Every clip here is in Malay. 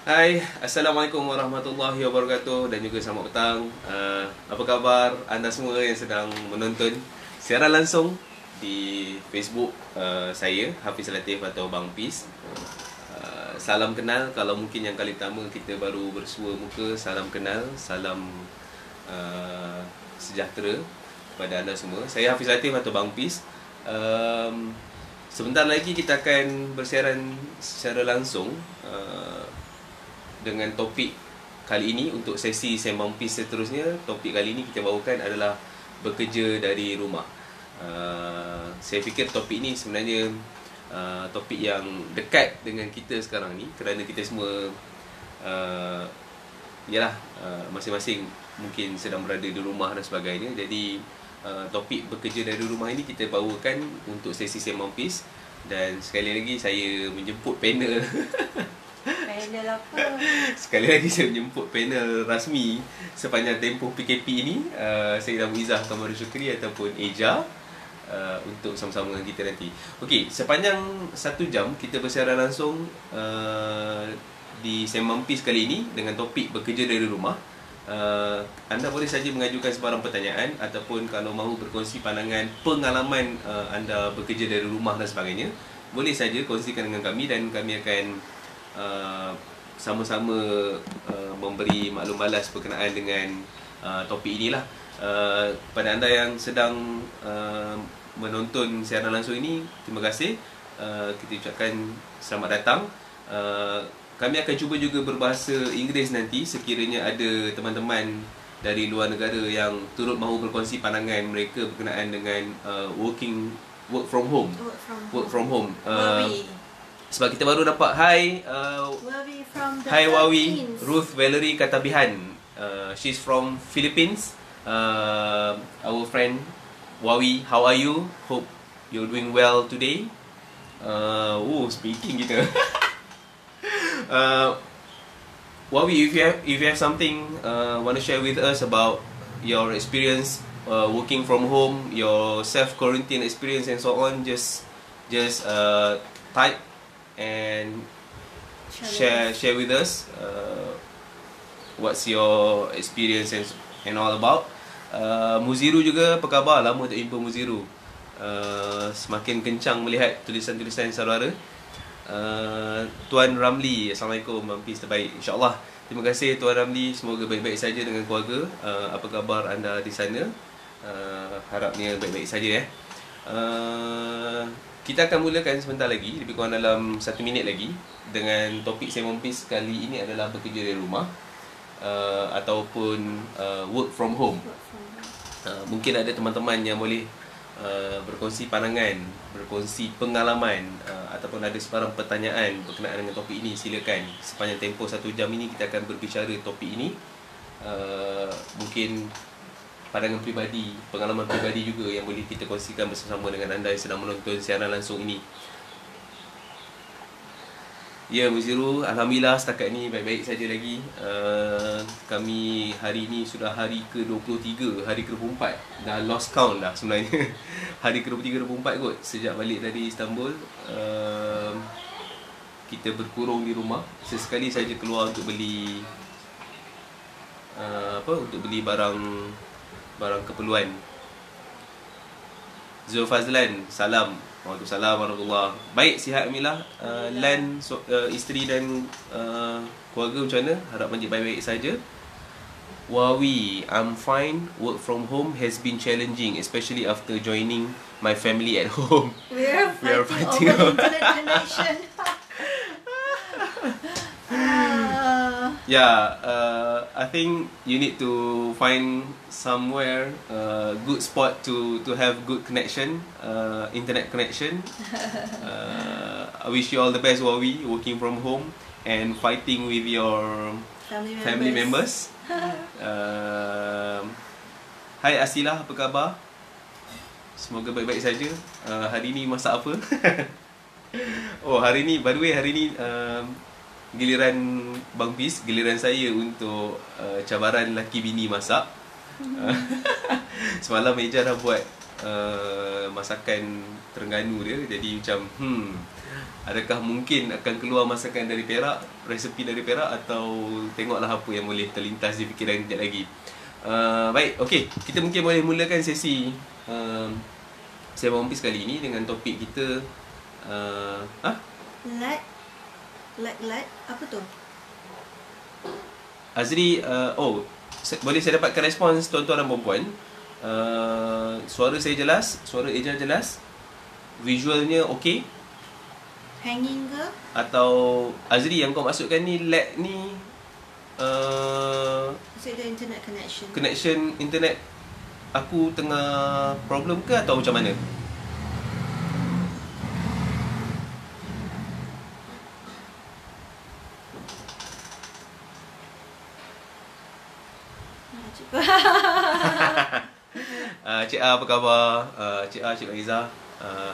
Hai, Assalamualaikum warahmatullahi wabarakatuh dan juga selamat petang. Apa khabar anda semua yang sedang menonton siaran langsung di Facebook saya, Hafiz Latif atau Bang Pis. Salam kenal, kalau mungkin yang kali pertama kita baru bersua muka, salam kenal, salam sejahtera kepada anda semua. Saya Hafiz Latif atau Bang Pis. Sebentar lagi kita akan bersiaran secara langsung dengan topik kali ini. Untuk sesi Sembang Pis seterusnya, topik kali ini kita bawakan adalah bekerja dari rumah. Saya fikir topik ini sebenarnya topik yang dekat dengan kita sekarang ni, kerana kita semua masing-masing mungkin sedang berada di rumah dan sebagainya. Jadi topik bekerja dari rumah ini kita bawakan untuk sesi Sembang Pis. Dan sekali lagi saya menjemput panel Panel apa? sekali lagi saya menjemput panel rasmi sepanjang tempoh PKP ini. Saya Abu Izzah Kamarul Syukri ataupun Eja, untuk sama-sama dengan kita nanti. Okey, sepanjang 1 jam kita bersiaran langsung di Sembang Pis kali ini dengan topik bekerja dari rumah. Anda boleh saja mengajukan sebarang pertanyaan ataupun kalau mahu berkongsi pandangan, pengalaman anda bekerja dari rumah dan sebagainya, boleh saja kongsikan dengan kami dan kami akan sama-sama memberi maklum balas berkenaan dengan topik inilah. Kepada anda yang sedang menonton siaran langsung ini, terima kasih. Kita ucapkan selamat datang. Kami akan cuba juga berbahasa Inggeris nanti sekiranya ada teman-teman dari luar negara yang turut mahu berkongsi pandangan mereka berkenaan dengan work from home. Sebab kita baru dapat Hai Wawi, Ruth Valerie Katabihan. She's from Philippines. Our friend Wawi, how are you? Hope you're doing well today. Speaking kita. Wawi, if you have something want to share with us about your experience working from home, your self quarantine experience and so on, just type and share with us what's your experience and all about. Muziru juga, apa khabar? Lama tak jumpa Muziru. Semakin kencang melihat tulisan-tulisan saudara. Tuan Ramli, Assalamualaikum, Mampis terbaik, insyaAllah. Terima kasih Tuan Ramli, semoga baik-baik saja dengan keluarga. Apa khabar anda di sana? Harapnya baik-baik saja. Kita akan mulakan sebentar lagi, lebih kurang dalam 1 minit lagi, dengan topik Sembang Pis kali ini adalah bekerja dari rumah ataupun work from home. Mungkin ada teman-teman yang boleh berkongsi pandangan, berkongsi pengalaman, ataupun ada sebarang pertanyaan berkenaan dengan topik ini, silakan. Sepanjang tempoh 1 jam ini kita akan berbicara topik ini. Mungkin pandangan peribadi, pengalaman peribadi juga yang boleh kita kongsikan bersama dengan anda yang sedang menonton siaran langsung ini. Ya, Muziru, alhamdulillah setakat ni baik-baik saja lagi. Kami hari ini sudah hari ke-23, hari ke-24. Dah lost count dah sebenarnya. Hari ke-23, 24 kot sejak balik dari Istanbul. Kita berkurung di rumah. Sesekali saja keluar untuk beli untuk beli barang keperluan. Zulfazlan, salam. Waalaikumsalam warahmatullahi. Baik, sihat Amilah. Lan, isteri dan keluarga macam mana? Harap manjit baik-baik saja. Wawi, I'm fine. Work from home has been challenging, especially after joining my family at home. We are fighting over internet connection. I think you need to find somewhere good spot to have good connection, internet connection. I wish you all the best, Wawi, working from home and fighting with your family members. Hai Asilah, apa khabar? Semoga baik-baik saja. Hari ni masak apa? Hari ni, by the way, hari ni giliran Bang Pis, giliran saya untuk cabaran laki bini masak. Semalam Eja dah buat masakan Terengganu dia. Jadi macam Adakah mungkin akan keluar masakan dari Perak, resepi dari Perak, atau tengoklah apa yang boleh terlintas di fikiran kejap lagi. Baik, okey. Kita mungkin boleh mulakan sesi Sembang One Piece kali ini dengan topik kita Let apa tu? Azri, boleh saya dapatkan respons tuan-tuan dan puan-puan. Suara saya jelas, suara Eja jelas, visualnya okey, Hanging ke? atau Azri yang kau masukkan ni lag ni Is it the internet connection? connection internet aku tengah problem ke atau macam mana? Cik A apa khabar? Cik A, Cik Aiza,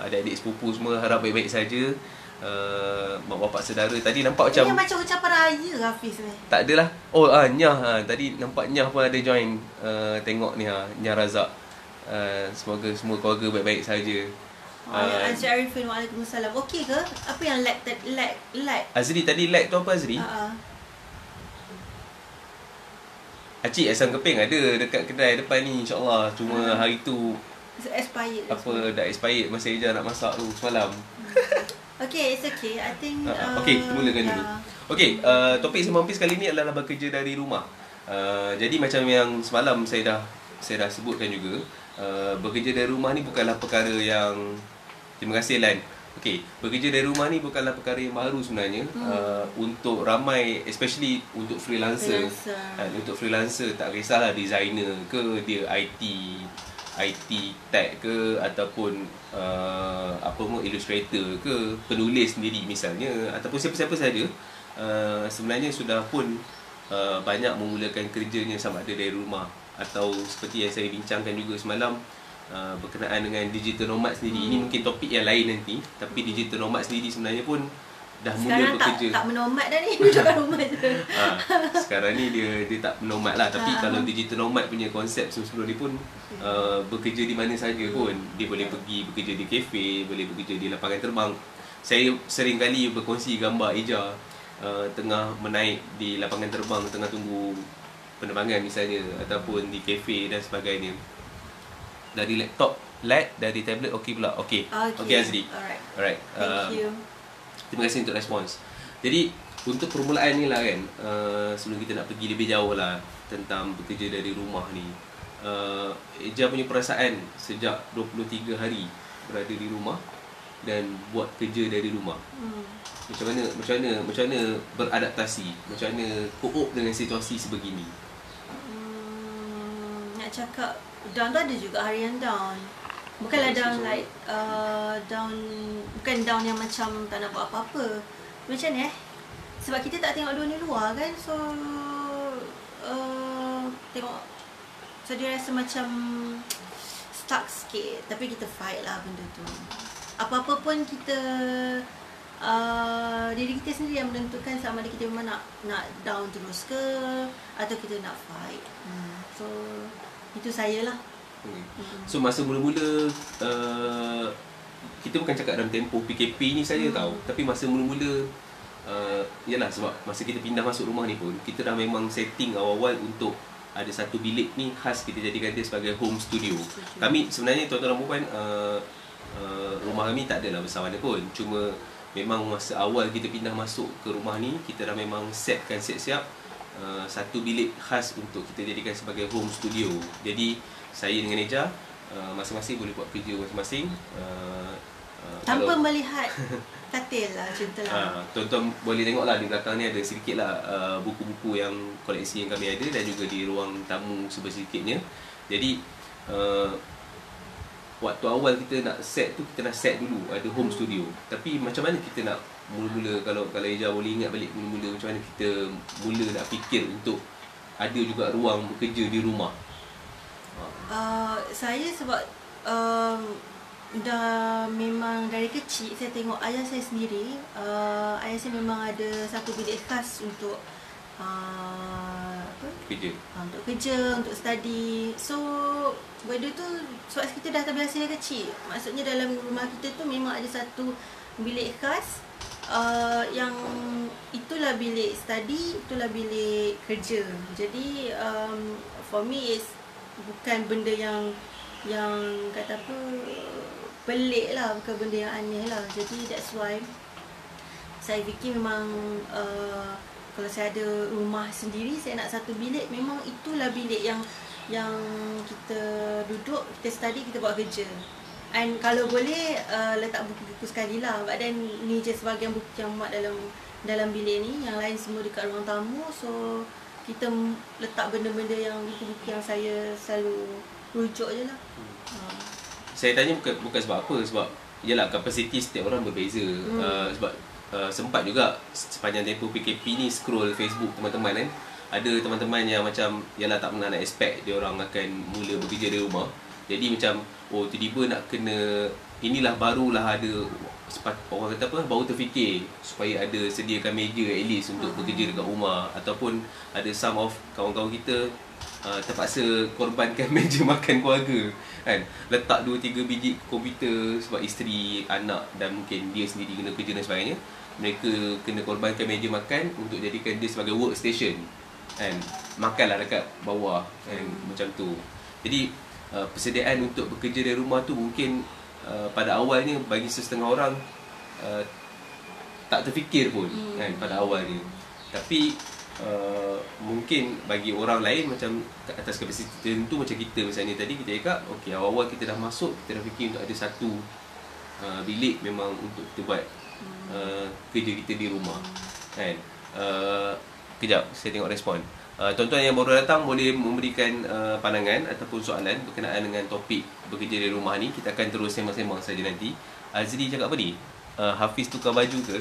adik-adik sepupu semua harap baik-baik saja. Mak bapak saudara tadi nampak macam Ini macam ucapan raya Hafiz ni. tak adalah. Nyah tadi nampak Nyah pun ada join tengok ni Nyah Razak. Semoga semua keluarga baik-baik saja. Encik Arifin, waalaikumsalam. Okey ke? Apa yang lag? Azri tadi lag tu apa Azri? Acik asam keping ada dekat kedai depan ni insya-Allah. Cuma hari tu Expired. dah expired masa Eja nak masak tu semalam. Okay, it's okay. I think Okey, kita mulakan dulu. Okey, topik Sembang One Piece kali ni adalah bekerja dari rumah. Jadi macam yang semalam saya dah sebutkan juga, bekerja dari rumah ni bukanlah perkara yang, terima kasih Lan. Okey, bekerja dari rumah ni bukanlah perkara yang baru sebenarnya. Untuk ramai, especially untuk freelancer. Untuk freelancer, tak kisahlah designer ke, dia IT tech ke, ataupun illustrator ke, penulis sendiri misalnya, ataupun siapa-siapa saja, sebenarnya sudah pun banyak memulakan kerjanya sama ada dari rumah, atau seperti yang saya bincangkan juga semalam, berkenaan dengan digital nomad sendiri. Ini mungkin topik yang lain nanti, tapi digital nomad sendiri sebenarnya pun dah mula bekerja. Sekarang tak menomad dah ni, duduk kat rumah je. Sekarang ni dia tak nomad lah. Tapi kalau digital nomad punya konsep sebelum ni pun bekerja di mana saja pun. Dia boleh pergi bekerja di kafe, boleh bekerja di lapangan terbang. Saya sering kali berkongsi gambar Eja tengah menaik di lapangan terbang, tengah tunggu penerbangan misalnya, ataupun di kafe dan sebagainya. Dari laptop lag, dari tablet okey pula. Okey Azri. Alright. Thank you. Terima kasih untuk respons. Jadi untuk permulaan ni lah kan, sebelum kita nak pergi lebih jauh lah tentang bekerja dari rumah ni, Eja punya perasaan sejak 23 hari berada di rumah dan buat kerja dari rumah. Macam mana beradaptasi, macam mana cope dengan situasi sebegini? Nak cakap down tu ada juga hari yang down. Bukanlah down like down, bukan down yang macam tak nak buat apa-apa. Macam ni sebab kita tak tengok dunia luar kan. So tengok, so dia rasa macam stuck sikit. Tapi kita fight lah benda tu. Apa-apa pun kita diri kita sendiri yang menentukan sama ada kita memang nak down terus ke, atau kita nak fight. So itu saya lah. So masa mula-mula, kita bukan cakap dalam tempoh PKP ni saja tahu, tapi masa mula-mula, yalah, sebab masa kita pindah masuk rumah ni pun kita dah memang setting awal-awal untuk ada satu bilik ni khas kita jadikan dia sebagai home studio. Kami sebenarnya tuan-tuan dan puan, rumah kami tak adalah besar mana pun, cuma memang masa awal kita pindah masuk ke rumah ni, kita dah memang siap satu bilik khas untuk kita jadikan sebagai home studio. Jadi saya dengan Eja masing-masing boleh buat kerja masing-masing tanpa melihat katil lah, contohlah. Tuan-tuan boleh tengok lah di belakang ni ada sedikit lah buku-buku yang koleksi yang kami ada, dan juga di ruang tamu sedikitnya. Jadi waktu awal kita nak set tu, kita nak set dulu ada home studio. Tapi macam mana kita nak mula-mula, kalau Eja boleh ingat balik mula-mula, macam mana kita mula nak fikir untuk ada juga ruang bekerja di rumah? Saya sebab dah memang dari kecil saya tengok ayah saya sendiri. Ayah saya memang ada satu bilik khas untuk kerja, untuk kerja, untuk study. So benda tu sebab kita dah terbiasa dari kecil. Maksudnya dalam rumah kita tu memang ada satu bilik khas yang itulah bilik study, itulah bilik kerja. Jadi for me is bukan benda yang kata apa, pelik lah, bukan benda yang aneh lah. Jadi that's why saya fikir memang kalau saya ada rumah sendiri, saya nak satu bilik, memang itulah bilik yang kita duduk, kita study, kita buat kerja. And kalau boleh letak buku-buku sekali lah. But then ni je sebahagian buku yang muat dalam bilik ni, yang lain semua dekat ruang tamu. So kita letak benda-benda yang buku-buku yang saya selalu rujuk je lah. Saya tanya bukan sebab apa, sebab yalah kapasiti setiap orang berbeza. Sebab sempat juga sepanjang tempoh PKP ni scroll Facebook teman-teman kan. Ada teman-teman yang macam yalah tak pernah nak expect dia orang akan mula bekerja dari rumah. Jadi macam tiba-tiba nak kena, inilah barulah ada orang kata apa, baru terfikir supaya ada sediakan meja at least untuk bekerja dekat rumah. Ataupun ada some of kawan-kawan kita terpaksa korbankan meja makan keluarga kan, letak 2-3 biji komputer sebab isteri, anak dan mungkin dia sendiri kena kerja dan sebagainya. Mereka kena korbankan meja makan untuk jadikan dia sebagai workstation kan, makanlah dekat bawah kan, macam tu. Jadi persediaan untuk bekerja dari rumah tu mungkin pada awalnya bagi setengah orang tak terfikir pun kan pada awalnya. Tapi mungkin bagi orang lain macam atas kapasiti tertentu, macam kita misalnya tadi kita cakap okey, awal-awal kita dah masuk, kita dah fikir untuk ada satu bilik memang untuk kita buat kerja kita di rumah kan. Kejap saya tengok respon. Tuan-tuan yang baru datang boleh memberikan pandangan ataupun soalan berkenaan dengan topik bekerja dari rumah ni. Kita akan terus sembang-sembang saja nanti. Azri cakap apa ni? Hafiz tukar baju ke?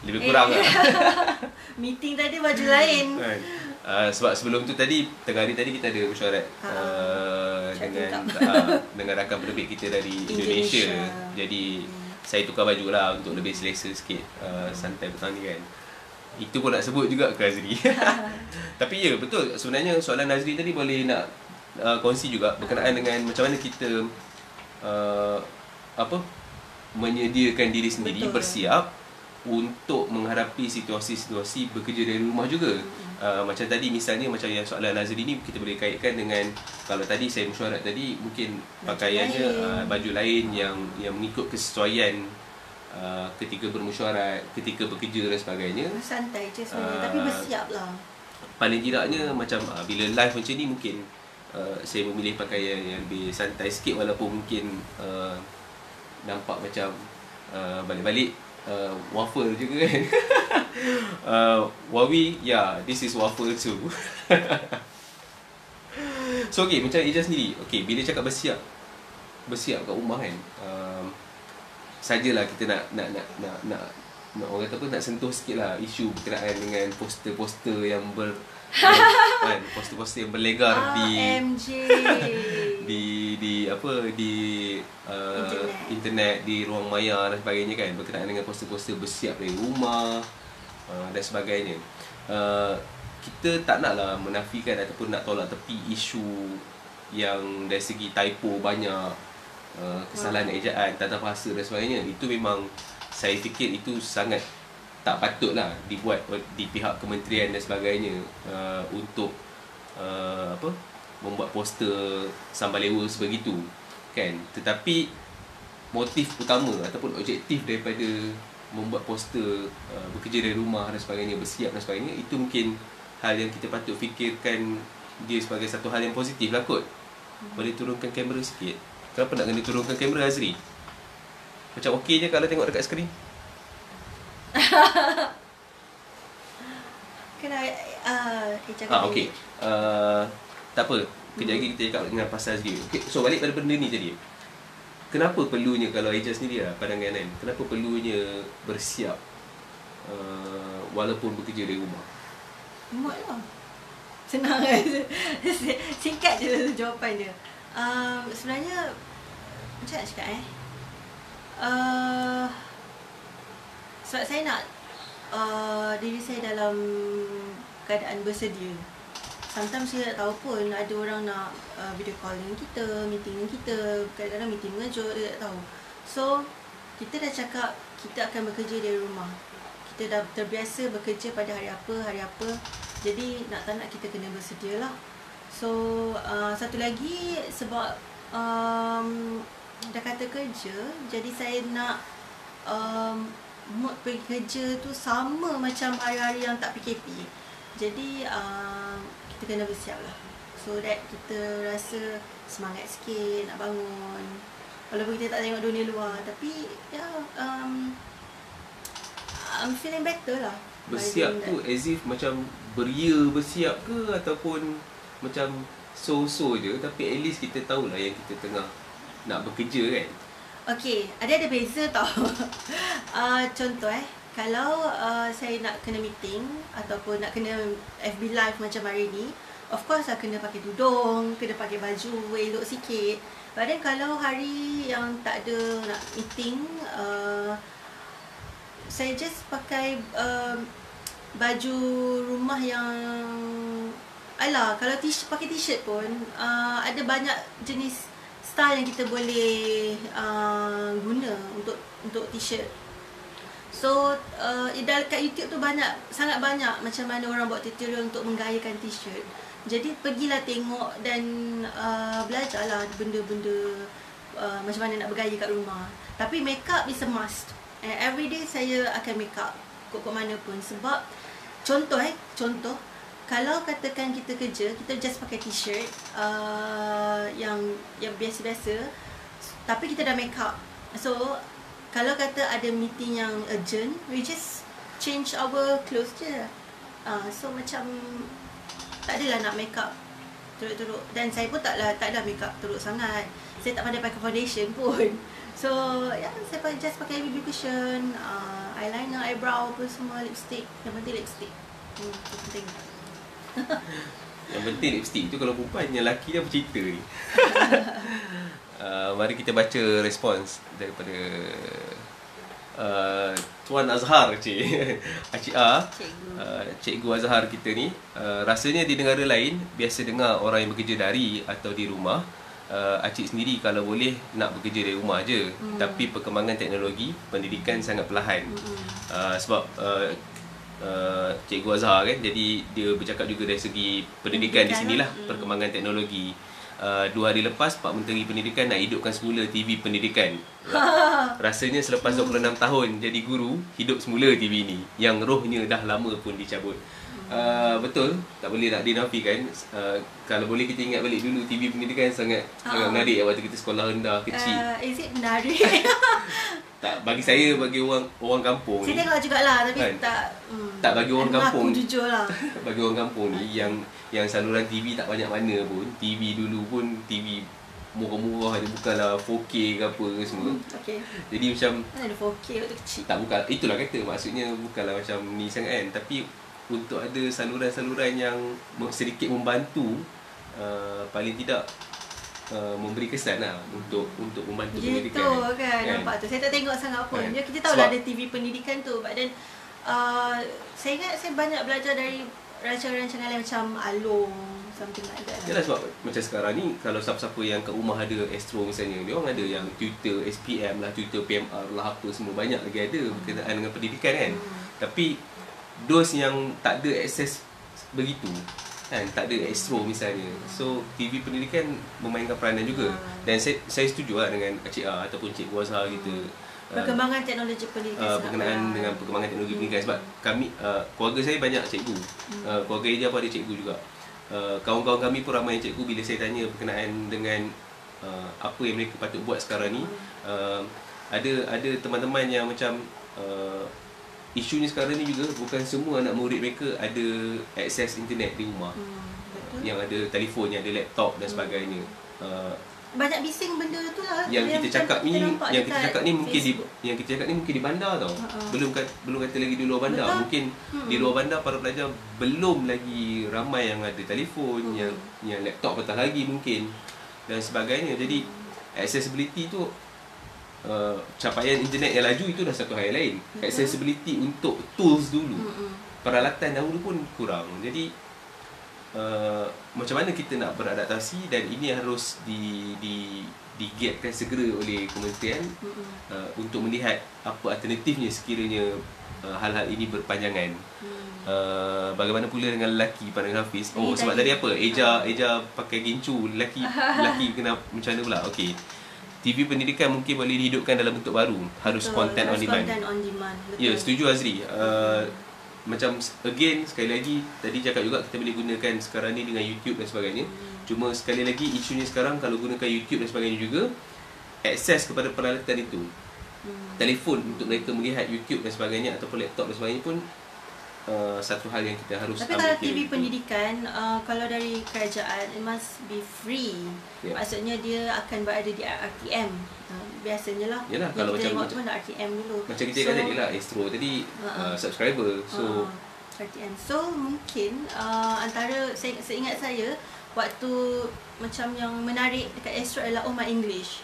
Lebih kurang lah. Meeting tadi baju lain. Sebab sebelum tu tadi, tengah hari tadi kita ada mesyuarat dengan rakan penerbit kita dari Indonesia. Jadi saya tukar baju lah untuk lebih selesa sikit, santai petang ni kan. Itu pun nak sebut juga ke Azri. Tapi ya betul, sebenarnya soalan Azri tadi boleh nak kongsi juga berkenaan dengan macam mana kita menyediakan diri sendiri, bersiap untuk menghadapi situasi-situasi bekerja dari rumah juga. Macam tadi misalnya, macam yang soalan Azri ni kita boleh kaitkan dengan, kalau tadi saya mesyuarat tadi, mungkin pakaiannya baju lain yang mengikut kesesuaian ketika bermesyuarat, ketika bekerja dan sebagainya. Santai je sebenarnya, tapi bersiap lah. Paling tidaknya macam bila live macam ni mungkin saya memilih pakaian yang lebih santai sikit, walaupun mungkin nampak macam balik-balik waffle juga kan. Wawi, this is waffle too. So okay, macam Ija sendiri, okay, bila cakap bersiap kat rumah kan, sajalah kita nak orang kata apa, nak sentuh sikit lah isu berkenaan dengan poster-poster yang kan, poster-poster yang berlegar di internet, di ruang maya dan sebagainya kan, berkenaan dengan poster-poster bersiap dari rumah dan sebagainya. Kita tak naklah menafikan ataupun nak tolak tepi isu yang dari segi typo banyak, kesalahan ejaan, tata bahasa dan sebagainya. Itu memang saya fikir itu sangat tak patutlah dibuat di pihak kementerian dan sebagainya untuk membuat poster sambalewa sebegitu kan. Tetapi motif utama ataupun objektif daripada membuat poster bekerja dari rumah dan sebagainya, bersiap dan sebagainya, itu mungkin hal yang kita patut fikirkan dia sebagai satu hal yang positif lah kot. Boleh turunkan kamera sikit? Kenapa nak kena turunkan kamera, Azri? Macam okey je kalau tengok dekat skrin. Kena cakap okey. Tak apa. Kejap lagi kita cakap dengan pasal Azri. Okay, so balik pada benda ni tadi. Kenapa perlunya, kalau Eja sendiri lah pandangan kan, kenapa perlunya bersiap walaupun bekerja dari rumah? Muat lah. Senang kan. Singkat je jawapan dia. Sebenarnya macam nak cakap sebab saya nak diri saya dalam keadaan bersedia. Sometimes saya tak tahu pun ada orang nak video call dengan kita, meeting dengan kita, kadang-kadang meeting mengejut, saya tak tahu. So kita dah cakap kita akan bekerja dari rumah. Kita dah terbiasa bekerja pada hari apa. Jadi nak tak nak kita kena bersedia lah. So satu lagi sebab dah kata kerja, jadi saya nak mood pergi kerja tu sama macam hari-hari yang tak PKP. Jadi kita kena bersiap lah, so that kita rasa semangat sikit nak bangun. Walaupun kita tak tengok dunia luar, tapi I'm feeling better lah. Bersiap tu as if macam beria bersiap ke, ataupun macam so-so je, tapi at least kita tahulah yang kita tengah nak bekerja kan. Okay, ada beza tau. Contoh kalau saya nak kena meeting ataupun nak kena FB live macam hari ni, of course kena pakai tudung, kena pakai baju elok sikit. But then kalau hari yang tak ada nak meeting, saya just pakai baju rumah yang kalau pakai t-shirt pun ada banyak jenis style yang kita boleh guna untuk t-shirt. So kat YouTube tu sangat banyak macam mana orang buat tutorial untuk menggayakan t-shirt. Jadi pergilah tengok dan belajarlah benda-benda macam mana nak bergaya kat rumah. Tapi makeup is a must. Everyday saya akan makeup kok mana pun. Sebab contoh kalau katakan kita kerja, kita just pakai t-shirt yang biasa-biasa, tapi kita dah makeup. So kalau kata ada meeting yang urgent, we just change our clothes je. So macam tak adalah nak makeup teruk-teruk. Dan saya pun tak ada makeup teruk sangat. Saya tak pandai pakai foundation pun. So saya just pakai BB cushion, eyeliner, eyebrow apa semua, lipstick. Yang penting lipstick. Itu penting. Yang penting lipstick tu kalau perempuan, yang lelaki dia bercerita ni. Mari kita baca respons daripada Tuan Azhar, Acik A, Cikgu Azhar kita ni. Rasanya di negara lain biasa dengar orang yang bekerja dari atau di rumah. Acik sendiri kalau boleh nak bekerja dari rumah je. Tapi perkembangan teknologi pendidikan sangat perlahan. Sebab Cikgu Azhar kan, jadi dia bercakap juga dari segi pendidikan di sinilah, perkembangan teknologi. 2 hari lepas Pak Menteri Pendidikan nak hidupkan semula TV pendidikan. Rasanya selepas 26 tahun jadi guru, hidup semula TV ni yang rohnya dah lama pun dicabut. Betul, tak boleh nak dinafikan. Kalau boleh kita ingat balik dulu, TV pendidikan sangat menarik waktu kita sekolah rendah kecil. Is it menarik? Tak, bagi saya, bagi orang kampung saya ni, tengok jugalah, tapi kan? Tak bagi orang kampung. Aku jujur lah. Bagi orang kampung ni yang saluran TV tak banyak mana pun. TV dulu pun TV murah-murah je, bukanlah 4K ke apa ke semua. Okay. Jadi macam mana ada 4K waktu kecil? tak, bukan, itulah kata, maksudnya bukanlah macam ni sangat kan. Tapi untuk ada saluran-saluran yang sedikit membantu, paling tidak memberi kesan lah untuk membantu pendidikan. Gitu kan, nampak tu. Saya tak tengok sangat pun. Kita tahu lah ada TV pendidikan tu, but then saya ingat saya banyak belajar dari rancangan-rancangan lain macam Along, something like that. Yalah, sebab macam sekarang ni kalau siapa-siapa yang kat rumah ada Astro misalnya, dia orang ada yang Twitter SPM lah, Twitter PMR lah, apa semua banyak lagi ada berkenaan dengan pendidikan kan. Tapi those yang tak ada akses begitu kan, tak ada Astro misalnya, so TV pendidikan memainkan peranan juga. Dan saya setuju lah dengan Acik A ataupun Cikgu Azhar kita, perkembangan teknologi pendidikan berkenaan dengan perkembangan teknologi pendidikan. Sebab kami, keluarga saya banyak cikgu, keluarga Eja pun ada cikgu juga. Kawan-kawan kami pun ramai yang cikgu. Bila saya tanya berkenaan dengan apa yang mereka patut buat sekarang ni, ada teman-teman yang macam isunya sekarang ni juga bukan semua anak murid mereka ada akses internet di rumah, yang ada telefon, yang ada laptop dan sebagainya. Banyak bising benda tu lah. Yang kita cakap ni, mungkin di bandar tau. Belum kata lagi di luar bandar. Betul. Mungkin di luar bandar para pelajar belum lagi ramai yang ada telefon, yang laptop patah lagi mungkin dan sebagainya. Jadi accessibility tu, capaian internet yang laju itu dah satu hal yang lain. Accessibility untuk tools dulu, peralatan dahulu pun kurang. Jadi macam mana kita nak beradaptasi, dan ini harus digiatkan segera oleh kementerian untuk melihat apa alternatifnya sekiranya hal-hal ini berpanjangan. Bagaimana pula dengan lelaki pandangan Hafiz? Oh, sebab tadi apa? Eja pakai gincu, lelaki kena macam mana pula? Okey. TV pendidikan mungkin boleh dihidupkan dalam bentuk baru. Harus content on demand. Ya, setuju Azri. Macam again sekali lagi tadi cakap juga kita boleh gunakan sekarang ni dengan YouTube dan sebagainya. Cuma sekali lagi isunya sekarang kalau gunakan YouTube dan sebagainya juga, akses kepada peralatan itu, telefon untuk mereka melihat YouTube dan sebagainya ataupun laptop dan sebagainya pun satu hal yang kita harus tapi kalau TV pendidikan, kalau dari kerajaan, it must be free. Maksudnya dia akan berada di RTM. Biasanya lah. Yalah, kalau kita macam tengok tu RTM dulu. Macam kita kata tadi lah, Astro tadi subscriber. So RTM. So mungkin antara seingat saya waktu macam yang menarik dekat Astro adalah Oh My English.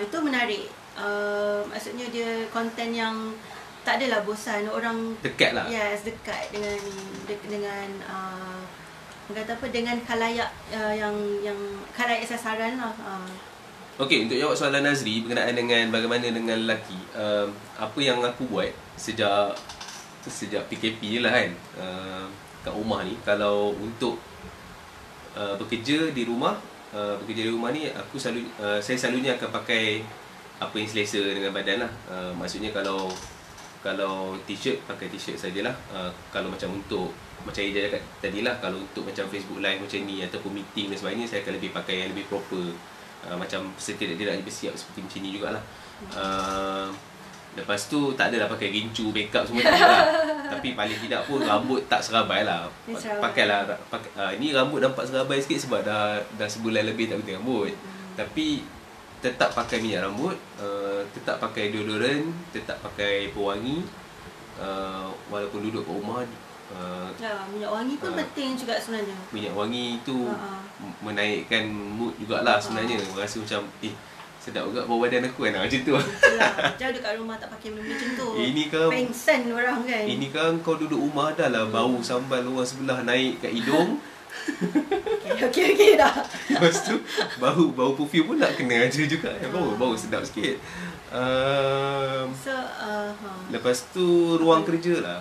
Itu menarik. Maksudnya dia konten yang tak adalah bosan, orang dekat lah. Yes, dekat dengan kata apa, dengan khalayak yang khalayak sasaran lah. Okey, untuk jawab soalan Nazri berkenaan dengan bagaimana dengan lelaki, apa yang aku buat sejak PKP je lah kan, kat rumah ni, kalau untuk bekerja di rumah ni aku saya selalunya akan pakai apa yang selesa dengan badan lah. Maksudnya kalau t-shirt, pakai t-shirt sajalah. Kalau macam untuk macam Eja cakap tadi lah, kalau untuk macam Facebook Live macam ni ataupun meeting dan sebagainya, saya akan lebih pakai yang lebih proper, macam setidak-tidak lebih siap seperti macam ni jugalah. Lepas tu tak adalah pakai gincu, makeup semua tak adalah. Tapi paling tidak pun rambut tak serabai lah. Pakailah ini rambut nampak serabai sikit sebab dah sebulan lebih tak gunting rambut. Tapi tetap pakai minyak rambut, tetap pakai deodorant, tetap pakai pewangi, walaupun duduk kat rumah. Minyak wangi pun penting juga sebenarnya. Minyak wangi tu menaikkan mood jugalah sebenarnya. Rasa macam sedap juga bau badan aku kan, macam tu. Jangan duduk kat rumah tak pakai benda macam tu. Ini kan pengsan orang kan. Ini kan kau duduk rumah dah lah bau sambal orang sebelah naik kat hidung. Okey dah. Lepas tu bau perfume pun nak kena aja juga. Bau sedap sikit. Lepas tu ruang kerja lah.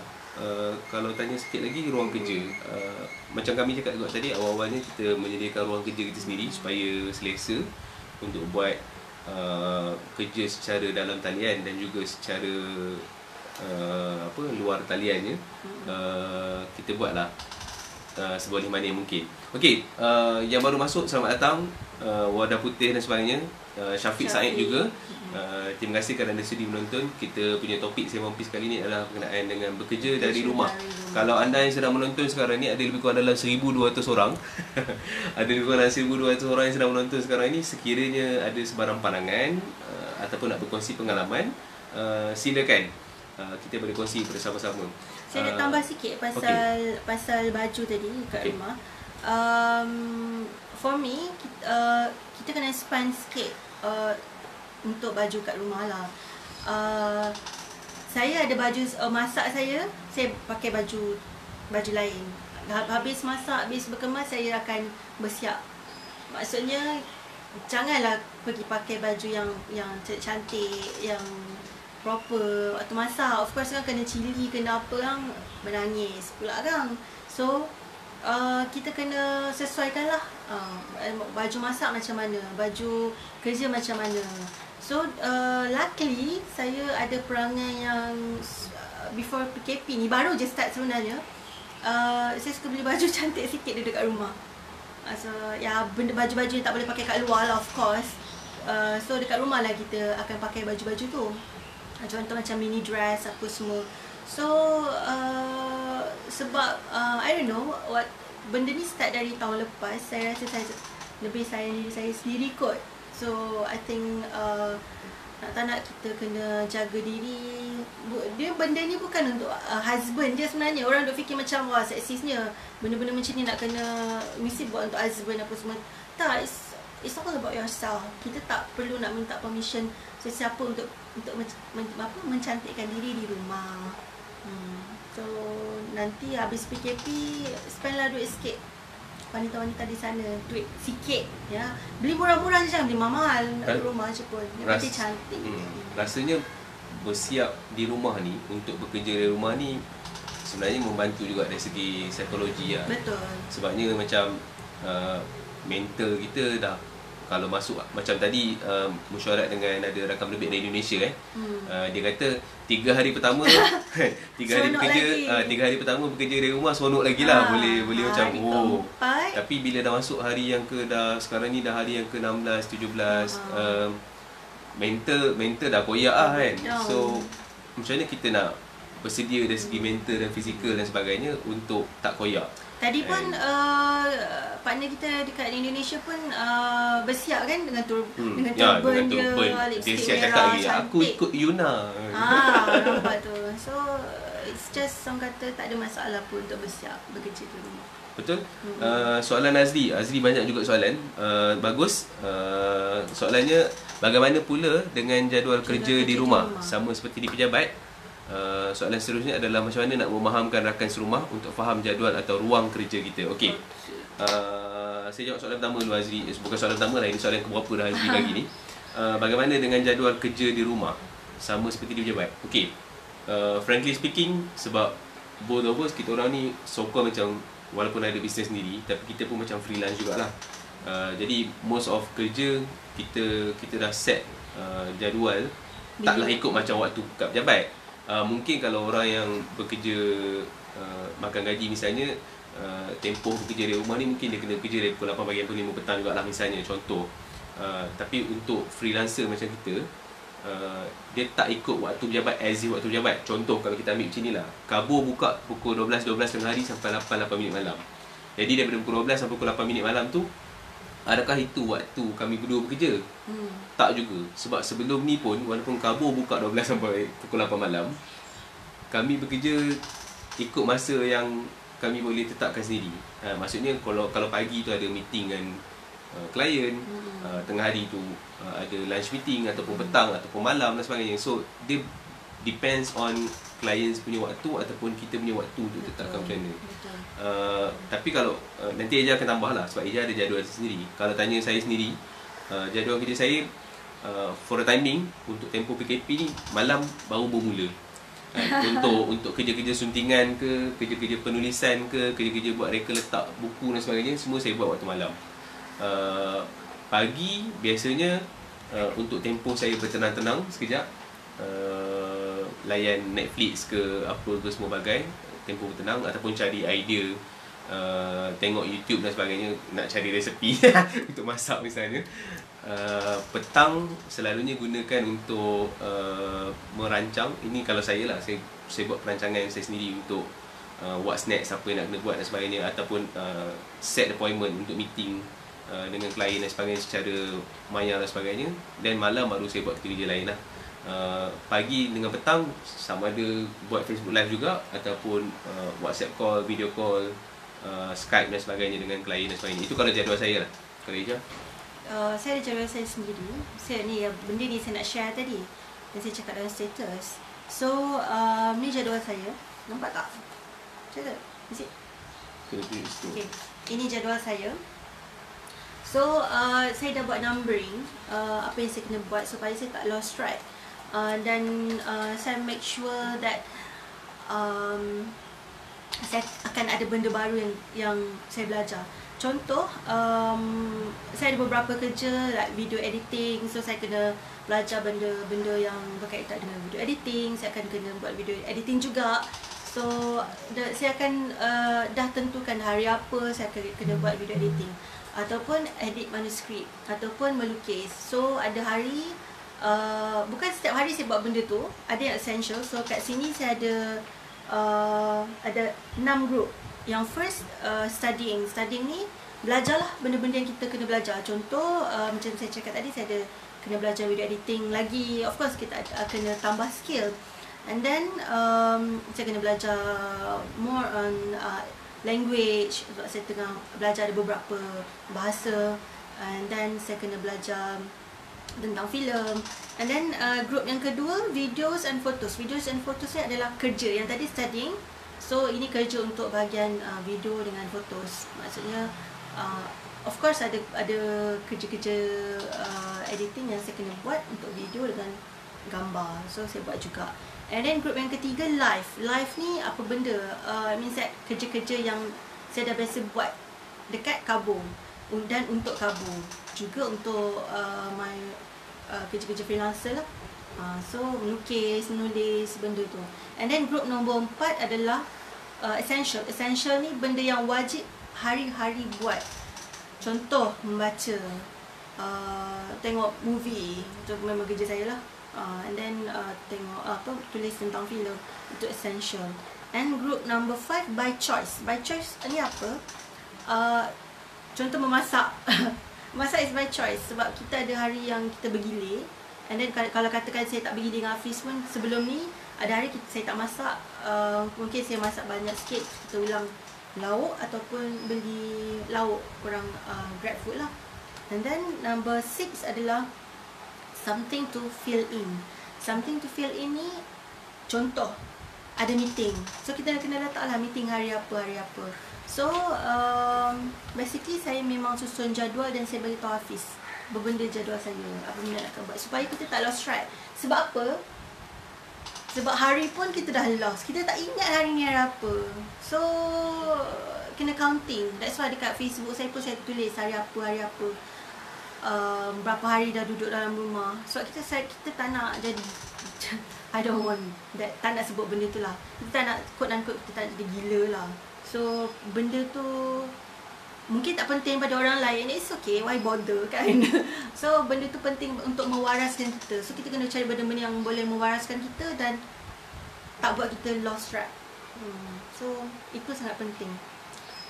Kalau tanya sikit lagi ruang kerja, macam kami cakap juga tadi, awal-awalnya kita menyediakan ruang kerja kita sendiri supaya selesa untuk buat kerja secara dalam talian dan juga secara luar taliannya. Kita buatlah seboleh mana yang mungkin. Okey, yang baru masuk, selamat datang. Wadah Putih dan sebagainya, Syafiq Said juga. Terima kasih kerana sudi menonton. Kita punya topik Sembang Pis kali ni adalah berkenaan dengan bekerja dari rumah. Kalau anda yang sedang menonton sekarang ni, ada lebih kurang dalam 1,200 orang. Ada lebih kurang dalam 1,200 orang yang sedang menonton sekarang ni. Sekiranya ada sebarang pandangan ataupun nak berkongsi pengalaman, silakan. Kita boleh kongsi bersama-sama. Saya nak tambah sikit pasal baju tadi kat rumah. For me, kita kena spend sikit untuk baju kat rumah lah. Saya ada baju masak saya pakai baju lain. Habis masak, habis berkemas, saya akan bersiap. Maksudnya janganlah pergi pakai baju yang cantik, yang proper waktu masak. Of course kan kena cili, kena apa kan, menangis pula kan. So kita kena sesuaikan lah, baju masak macam mana, baju kerja macam mana. So luckily saya ada perangai yang before PKP ni, baru je start sebenarnya. Saya suka beli baju cantik sikit duduk kat rumah. So ya, baju-baju yang tak boleh pakai kat luar lah, of course. So dekat rumah lah kita akan pakai baju-baju tu. Contoh macam mini dress apa semua. So sebab I don't know benda ni start dari tahun lepas. Saya rasa saya lebih sayang diri saya sendiri kot. So I think nak kita kena jaga diri. Benda ni bukan untuk husband je sebenarnya. Orang duk fikir macam wah seksisnya, benda-benda macam ni nak kena mesti buat untuk husband apa semua. Tak, it's all about yourself. Kita tak perlu nak minta permission sesiapa untuk mencantikkan diri di rumah. So nanti habis PKP spendlah duit sikit wanita-wanita di sana duit sikit ya. Beli murah-murah je, jangan beli mahal nak rumah je pun. Yang penting cantik. Rasanya bersiap di rumah ni, untuk bekerja dari rumah ni sebenarnya membantu juga dari segi psikologi lah. Betul. Sebabnya macam mental kita dah, kalau masuk macam tadi mesyuarat dengan ada rakam lebih dari Indonesia dia kata 3 hari pertama 3 hari bekerja 3 hari pertama bekerja dari rumah seronok lagi lah, boleh macam tapi bila dah masuk hari yang sekarang ni dah hari yang ke-16 17 mental dah koyak lah kan. So macam mana kita nak bersedia dari segi mental dan fizikal dan sebagainya untuk tak koyak. Tadi pun partner kita dekat Indonesia pun bersiap kan dengan dengan turban dia, lipstick merah, cantik. Aku ikut Yuna. Nampak tu. So it's just orang kata tak ada masalah pun untuk bersiap bekerja di rumah. Betul. Soalan Azri banyak juga soalan. Bagus. Soalannya, bagaimana pula dengan jadual kerja di rumah sama seperti di pejabat? Soalan seterusnya adalah macam mana nak memahamkan rakan serumah untuk faham jadual atau ruang kerja kita. Okey. Saya jawab soalan pertama dulu Azri. Bukan soalan pertama lah, ini soalan keberapa dah Azri lagi ni. Bagaimana dengan jadual kerja di rumah sama seperti di pejabat? Okey. Frankly speaking, sebab both of us, kita orang ni sokong macam walaupun ada bisnes sendiri, tapi kita pun macam freelance jugalah. Jadi most of kerja kita dah set jadual, taklah ikut macam waktu kat pejabat. Mungkin kalau orang yang bekerja makan gaji misalnya, tempoh bekerja dari rumah ni mungkin dia kena kerja dari pukul 8 pagi sampai 5 petang jugalah misalnya, contoh. Tapi untuk freelancer macam kita, dia tak ikut waktu pejabat as if waktu pejabat. Contoh kalau kita ambil macam ni lah, Kabur buka pukul 12 tengah hari sampai 8 minit malam. Jadi daripada pukul 12 sampai pukul 8 minit malam tu, adakah itu waktu kami berdua bekerja? Tak juga. Sebab sebelum ni pun, walaupun Kabur buka 12 sampai pukul 8 malam, kami bekerja ikut masa yang kami boleh tetapkan sendiri. Maksudnya kalau pagi tu ada meeting dengan klien, tengah hari tu ada lunch meeting, ataupun petang, ataupun malam dan sebagainya. So dia depends on clients punya waktu ataupun kita punya waktu untuk tetapkan macam mana. Tapi kalau nanti Eja akan tambah lah, sebab Eja ada jadual sendiri. Kalau tanya saya sendiri, jadual kerja saya for the timing untuk tempoh PKP ni, malam baru bermula. Untuk kerja-kerja suntingan ke, kerja-kerja penulisan ke, kerja-kerja buat reka letak buku dan sebagainya, semua saya buat waktu malam. Pagi biasanya untuk tempoh saya bertenang-tenang sekejap, layan Netflix ke apa ke semua bagai, tempoh bertenang, ataupun cari idea, tengok YouTube dan sebagainya, nak cari resepi untuk masak misalnya. Petang selalunya gunakan untuk merancang. Ini kalau saya lah, saya buat perancangan saya sendiri untuk what's next, apa yang nak kena buat dan sebagainya, ataupun set appointment untuk meeting dengan klien dan sebagainya secara maya dan sebagainya. Dan malam baru saya buat kerja lain lah. Pagi dengan petang sama ada buat Facebook Live juga, ataupun WhatsApp call, video call, Skype dan sebagainya dengan klien dan sebagainya. Itu kalau jadual saya lah. Kalau Eja? Saya ada jadual saya sendiri. Saya ni, benda ni saya nak share tadi dan saya cakap dalam status. So ni jadual saya. Nampak tak? Macam tu? Is it? Okay. Ini jadual saya. So saya dah buat numbering apa yang saya kena buat supaya saya tak lost track. Dan saya make sure that saya akan ada benda baru yang saya belajar. Contoh, saya ada beberapa kerja like video editing, so saya kena belajar benda-benda yang berkaitan dengan video editing. Saya akan kena buat video editing juga. So saya akan dah tentukan hari apa saya akan kena buat video editing, ataupun edit manuskrip, ataupun melukis. So ada hari, bukan setiap hari saya buat benda tu, ada yang essential. So kat sini saya ada 6 group. Yang first, studying ni belajarlah benda-benda yang kita kena belajar. Contoh macam saya cakap tadi, saya ada kena belajar video editing lagi. Of course kita kena tambah skill. And then saya kena belajar more on language, sebab saya tengah belajar ada beberapa bahasa. And then saya kena belajar tentang filem. And then group yang kedua, videos and photos. Videos and photos saya adalah kerja. Yang tadi studying, so ini kerja untuk bahagian video dengan photos. Maksudnya Of course ada kerja-kerja editing yang saya kena buat untuk video dengan gambar. So saya buat juga. And then group yang ketiga live. Live ni apa benda? Means that kerja-kerja yang saya dah biasa buat dekat Kabur dan untuk Kabur. Juga untuk my kerja-kerja freelancer lah. So melukis, menulis benda tu. And then group nombor 4 adalah essential. Essential ni benda yang wajib hari-hari buat. Contoh membaca, tengok movie, itu memang kerja saya lah. And then tengok tulis tentang filem, itu essential. And group number 5 by choice. By choice ni apa? Contoh memasak. Masak is by choice sebab kita ada hari yang kita bergilir. And then kalau katakan saya tak bergilir dengan Hafiz pun, sebelum ni ada hari saya tak masak. Mungkin saya masak banyak sikit, kita ulang lauk ataupun beli lauk kurang grab food lah. And then number 6 adalah something to fill in. Something to fill in ni contoh ada meeting, so kita kena letaklah meeting hari apa. So basically saya memang susun jadual dan saya bagi tahu Hafiz berbenda jadual saya, apa benda nak buat supaya kita tak lost track. Sebab apa? Sebab hari pun kita dah lost, kita tak ingat hari ni hari apa. So kena counting. That's why dekat Facebook saya pun saya tulis hari apa, berapa hari dah duduk dalam rumah. Sebab kita tak nak jadi I don't want that, tak nak sebut benda tu lah. Kita tak nak quote unquote, kita tak nak jadi gila lah. So benda tu mungkin tak penting pada orang lain, it's okay, why bother kan. So benda tu penting untuk mewaraskan kita. So kita kena cari benda-benda yang boleh mewaraskan kita dan tak buat kita lost track. So itu sangat penting.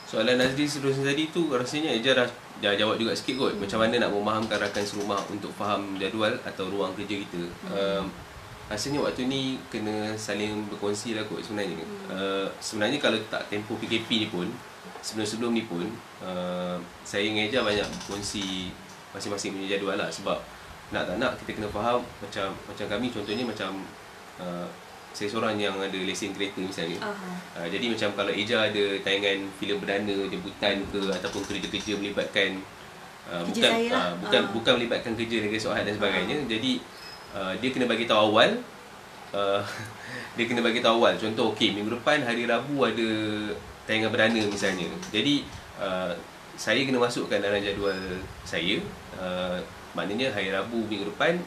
Soalan Nazri seterusnya tadi tu rasanya Eja dah jawab juga sikit kot. Macam mana nak memahamkan rakan serumah untuk faham jadual atau ruang kerja kita. Rasanya waktu ni kena saling berkongsi lah kot sebenarnya. Sebenarnya kalau tak tempoh PKP ni pun, sebelum-sebelum ni pun saya dengan Eja banyak berkongsi masing-masing punya jadual lah. Sebab nak tak nak kita kena faham. Macam kami contohnya macam saya seorang yang ada lesen kereta misalnya. Jadi macam kalau Eja ada tayangan filem perdana, jemputan ke ataupun kerja-kerja melibatkan bukan melibatkan kerja negara Suat dan sebagainya. Jadi dia kena bagi tahu awal. Dia kena bagi tahu awal. Contoh okey, minggu depan hari Rabu ada tayangan perdana misalnya. Jadi saya kena masukkan dalam jadual saya. Maknanya hari Rabu minggu depan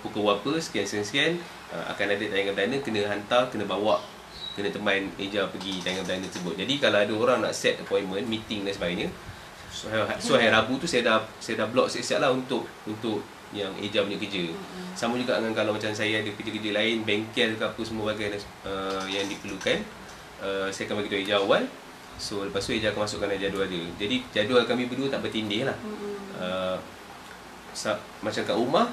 pukul berapa, sekian akan ada tayangan perdana, kena hantar, kena bawa, kena teman Eja pergi tayangan perdana tersebut. Jadi kalau ada orang nak set appointment, meeting dan sebagainya, so hari Rabu tu saya dah block siap-siap lah untuk yang Eja punya kerja. Sama juga dengan kalau macam saya ada kerja-kerja lain, bengkel ke apa semua bagian yang diperlukan, saya akan bagi tahu Eja awal. So lepas tu Eja akan masukkan dalam jadual dia. Jadi jadual kami berdua tak bertindih lah. Macam kat rumah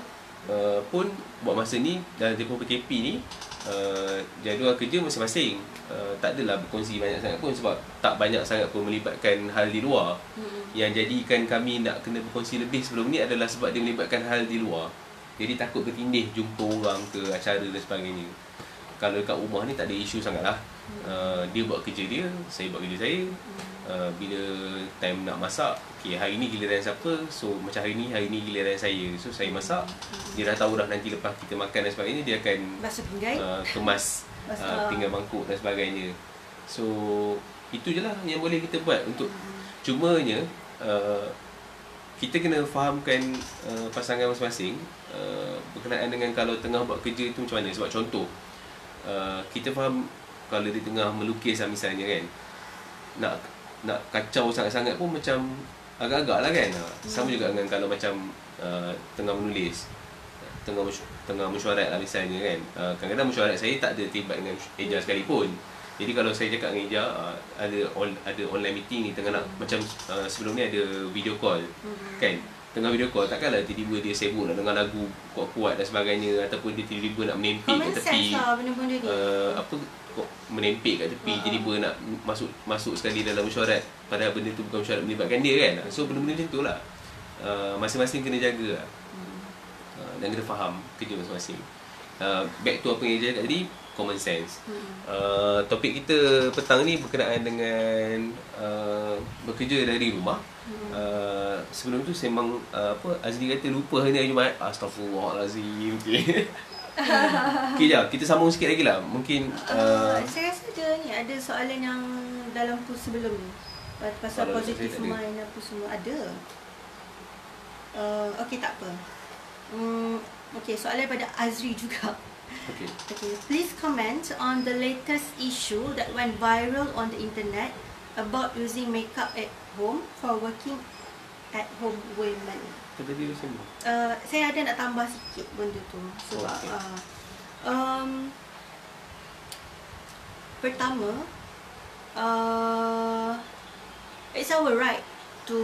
pun buat masa ni dalam tempoh PKP ni, jadual kerja masing-masing. Tak adalah berkongsi banyak sangat pun sebab tak banyak sangat pun melibatkan hal di luar. Yang jadikan kami nak kena berkongsi lebih sebelum ni adalah sebab dia melibatkan hal di luar. Jadi takut bertindih jumpa orang ke acara dan sebagainya. Kalau kat rumah ni tak ada isu sangat lah. Dia buat kerja dia, saya buat kerja saya. Bila time nak masak, okay, hari ni giliran siapa, so macam hari ni giliran saya. So saya masak, dia dah tahu dah nanti lepas kita makan dan sebagainya, dia akan kemas pinggan mangkuk dan sebagainya. So itu je lah yang boleh kita buat untuk. Cumanya kita kena fahamkan pasangan masing-masing berkenaan dengan kalau tengah buat kerja tu macam mana. Sebab contoh, kita faham kalau dia tengah melukis lah misalnya kan, nak kacau sangat-sangat pun macam agak-agak lah kan. Sama juga dengan kalau macam tengah menulis, tengah mesyuarat lah misalnya kan. Kadang-kadang mesyuarat saya tak ada terlibat dengan Eja sekalipun. Jadi kalau saya cakap dengan Eja, ada online meeting ni tengah nak, macam sebelum ni ada video call kan. Tengah video call, takkanlah tiba-tiba dia sibuk nak dengar lagu kuat-kuat dan sebagainya, ataupun dia tiba-tiba nak menempik kat tepi, menempik kat tepi, tiba-tiba nak masuk sekali dalam mesyuarat padahal benda tu bukan mesyuarat melibatkan dia kan. So benda-benda macam tu lah, masing-masing kena jaga lah. Dan kena faham kerja masing-masing. Back to apa yang dia cakap tadi, common sense. Topik kita petang ni berkenaan dengan bekerja dari rumah. Sebelum tu sembang Azli kata lupa hari Jumaat. Astaghfirullahalazim. Okay. Okay, jap, kita sambung sikit lagi lah. Mungkin saya rasa ada soalan yang dalam push sebelum ni pasal positive mind apa semua ada. Okay, tak apa. Okay, soalan pada Azri juga. Okay, please comment on the latest issue that went viral on the internet about using makeup at home for working at home women. tadi macam ni. Saya ada nak tambah sikit benda tu sebab pertama, it's our right to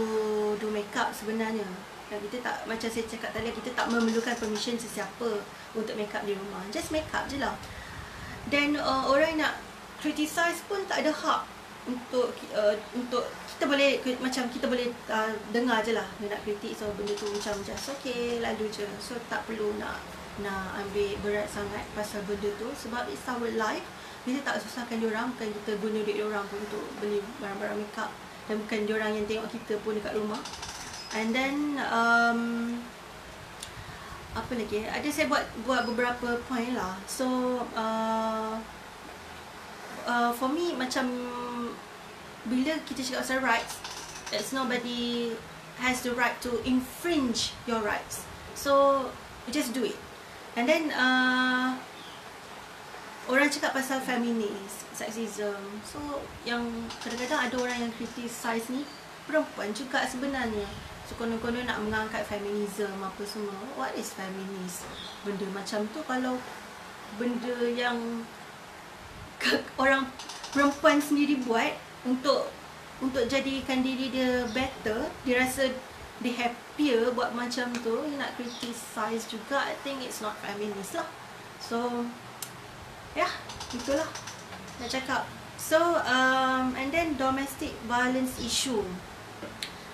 do makeup sebenarnya. Dan kita tak, macam saya cakap tadi, kita tak memerlukan permission sesiapa untuk makeup di rumah. Just makeup je lah. Dan orang nak criticize pun tak ada hak untuk kita boleh dengar je lah dia nak kritik. So benda tu macam just okay, lalu je. So tak perlu nak ambil berat sangat pasal benda tu sebab it's our life. Kita tak susahkan diorang, bukan kita guna duit diorang pun untuk beli barang-barang makeup, dan bukan diorang yang tengok kita pun dekat rumah. And then apa lagi? Ada saya buat beberapa point lah. So for me, macam bila kita cakap pasal rights, it's nobody has the right to infringe your rights. So just do it. And then orang cakap pasal feminis, sexism. So yang kadang-kadang ada orang yang criticize ni perempuan juga sebenarnya. So konon-konon nak mengangkat feminism apa semua. What is feminis? Benda macam tu kalau benda yang orang perempuan sendiri buat untuk jadikan diri dia better, dia rasa dia happier buat macam tu, you nak criticize juga, I think it's not feminist lah. So itulah nak cakap. So and then domestic violence issue.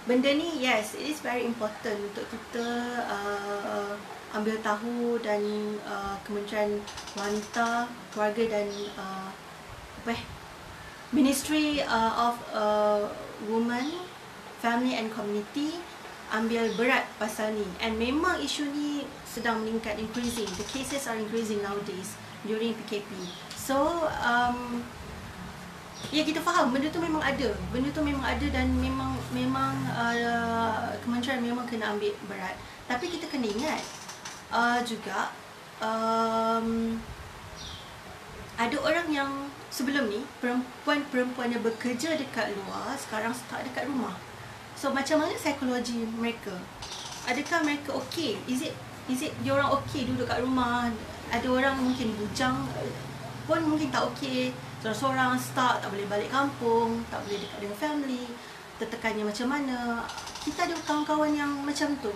Benda ni, yes, it is very important untuk kita ambil tahu, dan Kementerian Wanita, Keluarga dan Ministry of Women, Family and Community ambil berat pasal ni. And memang isu ni sedang meningkat, increasing. The cases are increasing nowadays during PKP. So ya, kita faham benda tu memang ada. Dan memang kementerian memang kena ambil berat. Tapi kita kena ingat juga ada orang yang sebelum ni, perempuan yang bekerja dekat luar sekarang start dekat rumah. So macam mana psikologi mereka? Adakah mereka okey? Is it diorang okey duduk kat rumah? Ada orang mungkin bujang pun mungkin tak okey, seorang-seorang start, tak boleh balik kampung, tak boleh dekat dengan family, tertekannya macam mana. Kita ada kawan-kawan yang macam tu.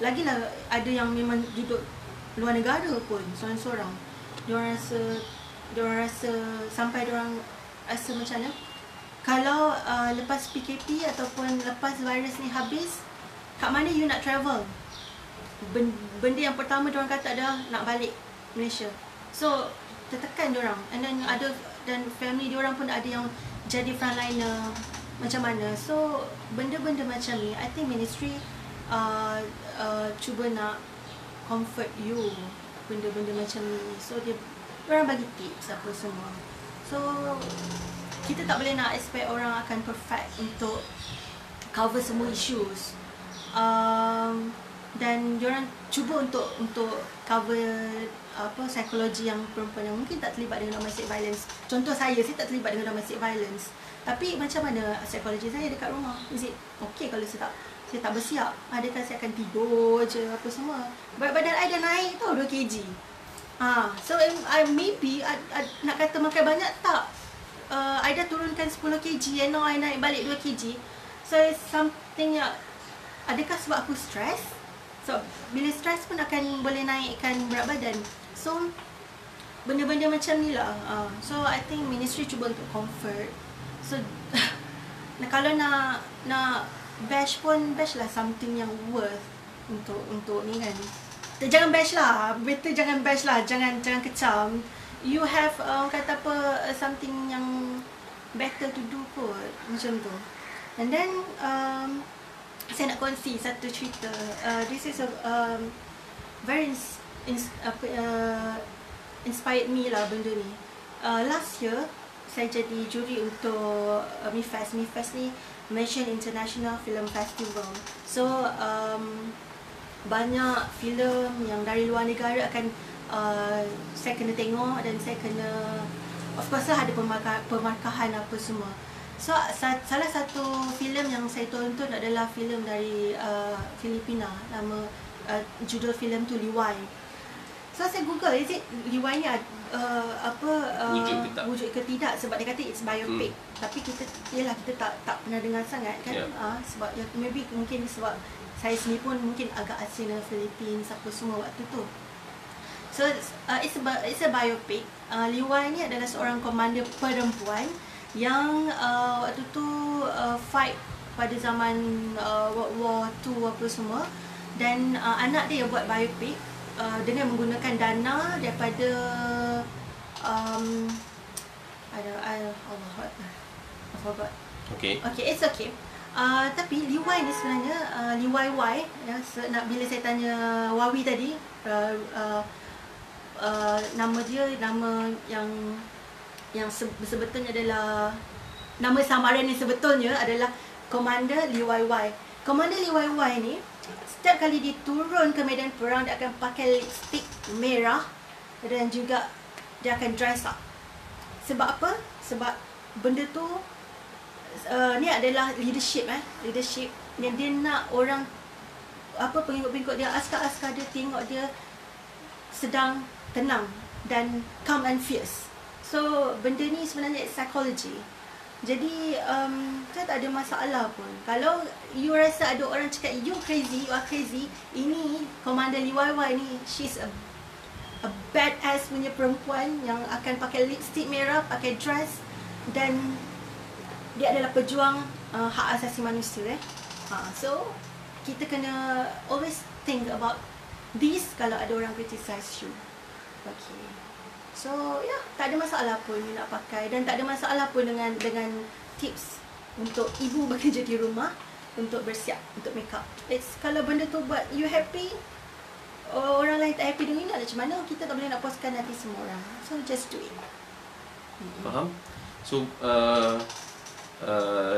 Lagilah ada yang memang duduk luar negara pun seorang-seorang. Diorang rasa sampai diorang rasa macam mana, kalau lepas PKP ataupun lepas virus ni habis, kat mana you nak travel? Benda yang pertama diorang kata adalah nak balik Malaysia. So tertekan diorang. And then dan family diorang pun ada yang jadi frontliner macam mana. So benda-benda macam ni, I think ministry cuba nak comfort you benda-benda macam ni. So diorang bagi tips apa semua. So kita tak boleh nak expect orang akan perfect untuk cover semua issues. Dan diorang cuba untuk cover psikologi yang perempuan yang mungkin tak terlibat dengan domestic violence. Contoh saya tak terlibat dengan domestic violence. Tapi macam mana psikologi saya dekat rumah? Is it okay kalau saya tak bersiap? Adakah saya akan tidur je apa semua? Badan I dah naik tau 2 kg. So maybe nak kata makan banyak tak. I dah turunkan 10 kg and now I naik balik 2 kg. So something yang, adakah sebab aku stress? So bila stress pun akan boleh naikkan berat badan. So benda-benda macam ni lah. So I think ministry cuba untuk comfort. So kalau nak bash pun, bash lah something yang worth untuk ni kan. Jangan bash lah, better jangan bash lah, jangan kecam. You have kata apa, something yang better to do kot, macam tu. And then saya nak kongsi satu cerita. This is a very inspired me lah benda ni. Last year saya jadi juri untuk MIFES. MIFES ni Malaysian International Film Festival. So banyak filem yang dari luar negara akan saya kena tengok, dan saya kena, of course lah, ada pemarkahan apa semua. So salah satu filem yang saya tonton adalah filem dari Filipina. Nama judul filem tu Liwai. So saya Google, is it Liwai ni wujud ke tidak, sebab dia kata it's biopic. Tapi kita tak pernah dengar sangat kan. Sebab maybe mungkin sebab saya sendiri pun mungkin agak asing dengan Philippines apa semua waktu tu. So it's a biopic. Liwai ni adalah seorang komander perempuan yang waktu tu fight pada zaman World War II apa semua, dan anak dia buat biopic dengan menggunakan dana daripada Allah I forgot. Okay, it's okay. Tapi Liwai ni sebenarnya Liwai Y ya, bila saya tanya Wawi tadi, nama dia, nama yang sebetulnya adalah, nama samaran yang sebetulnya adalah Komander Liwai Y. Komander Liwai Y ni setiap kali dia turun ke medan perang, dia akan pakai lipstick merah, dan juga dia akan dress up. Sebab apa? Sebab benda tu ni adalah leadership yang dia nak orang, pengikut-pengikut dia, askar-askar dia tengok dia sedang tenang dan calm and fierce. So benda ni sebenarnya psychology. Jadi saya tak ada masalah pun kalau you rasa ada orang cakap you are crazy. Ini Komander Liwai Y ni, she's a badass punya perempuan yang akan pakai lipstick merah, pakai dress, dan dia adalah pejuang hak asasi manusia. So kita kena always think about this kalau ada orang criticize you. Okay. So tak ada masalah pun you nak pakai, dan tak ada masalah pun dengan tips untuk ibu bekerja di rumah untuk bersiap, untuk make up. It's kalau benda tu buat you happy, orang lain tak happy dengan you, nak macam mana? Kita tak boleh nak puaskan hati semua orang. So just do it. Faham? So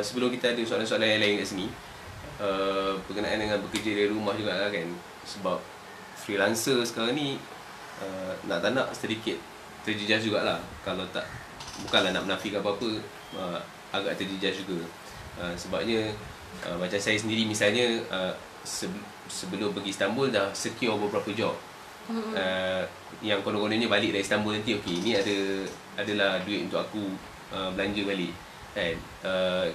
sebelum kita ada soalan-soalan yang lain kat sini, berkenaan dengan bekerja dari rumah juga kan, sebab freelancer sekarang ni nak tak nak sedikit terjejas jugalah. Kalau tak, bukanlah nak menafikan apa-apa, agak terjejas juga. Sebabnya macam saya sendiri misalnya, sebelum pergi Istanbul dah secure beberapa job. Yang konon-kononnya balik dari Istanbul nanti, okey, ni adalah duit untuk aku belanja balik kan.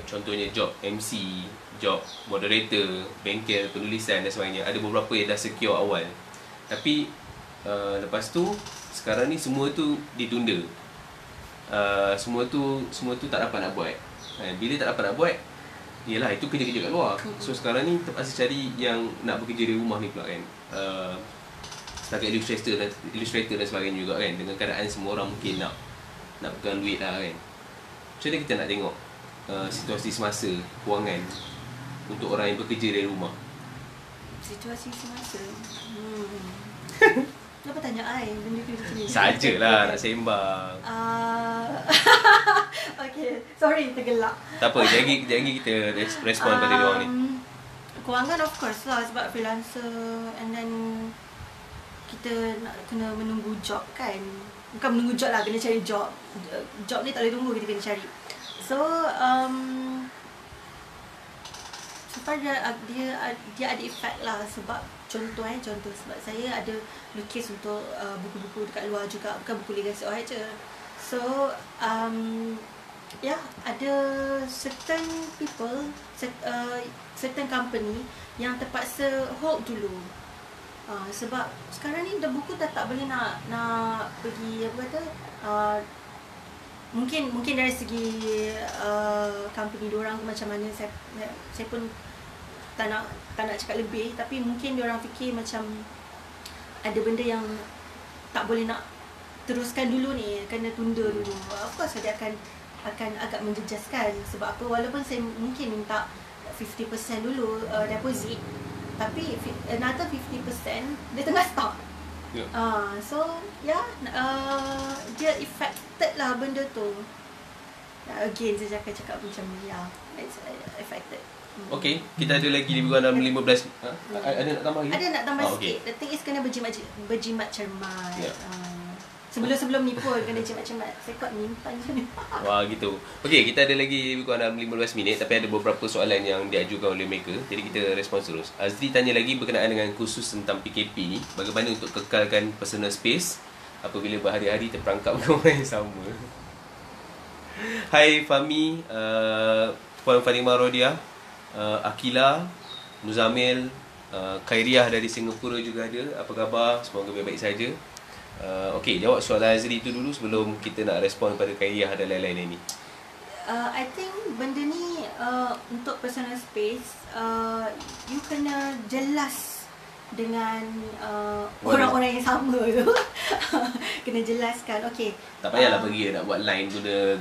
Contohnya job MC, job moderator, bengkel, penulisan dan sebagainya. Ada beberapa yang dah secure awal. Tapi lepas tu sekarang ni semua tu ditunda. Semua tu tak dapat nak buat. Bila tak dapat nak buat, yelah, itu kerja-kerja kat luar. So sekarang ni terpaksa cari yang nak bekerja dari rumah ni pula kan. Setakat illustrator dan sebagainya juga kan. Dengan keadaan semua orang mungkin nak pegang duit lah kan. Macam mana kita nak tengok situasi semasa kewangan untuk orang yang bekerja dari rumah? Situasi semasa kenapa tanya I benda tu macam ni? Sajalah nak sembang. Okay, sorry tergelak. Tak apa, jangan kita respon pada dia orang ni. Kewangan of course lah, sebab freelancer, and then kita nak kena menunggu job kan. Bukan menunggu job lah, kena cari job. Job ni tak boleh tunggu, kita kena cari. So supaya dia ada efek lah. Sebab contoh sebab saya ada lukis untuk buku-buku dekat luar juga, bukan buku legasi OH je. So ada certain people, certain company yang terpaksa hold dulu. Sebab sekarang ni dah buku dah tak boleh nak pergi mungkin dari segi company diorang macam mana, saya pun tak nak cakap lebih, tapi mungkin diorang fikir macam ada benda yang tak boleh nak teruskan dulu ni, kena tunda dulu. Of course dia akan agak menjejaskan. Sebab apa, walaupun saya mungkin minta 50% dulu deposit, tapi another 50% dia tengah start. Yeah. So dia affected lah benda tu. Again saya cakap macam it's affected. Okay, kita ada lagi lebih kurang dalam 15. Ada nak tambah lagi? Ada nak tambah okay. sikit. The thing is kena berjimat cermat. Yeah. Sebelum ni pun kena jimat cermat. Saya kot nyimpan macam ni. Wah, gitu. Okay, kita ada lagi lebih kurang dalam 15 minit, tapi ada beberapa soalan yang diajukan oleh mereka. Jadi kita respons terus. Azri tanya lagi berkenaan dengan khusus tentang PKP ni, bagaimana untuk kekalkan personal space apabila berhari-hari terperangkap dengan orang yang sama. Hai Fahmi, Puan Fatimah Rodia, Akila, Muzamil, Khairiah dari Singapura juga ada. Apa khabar? Semoga baik-baik saja. Okey, jawab soalan Azri tu dulu sebelum kita nak respon pada Khairiah dan lain-lain ini. I think benda ni untuk personal space, you kena jelas dengan orang-orang yang sama tu. Kena jelaskan. Okey. Tak payahlah pergi nak buat line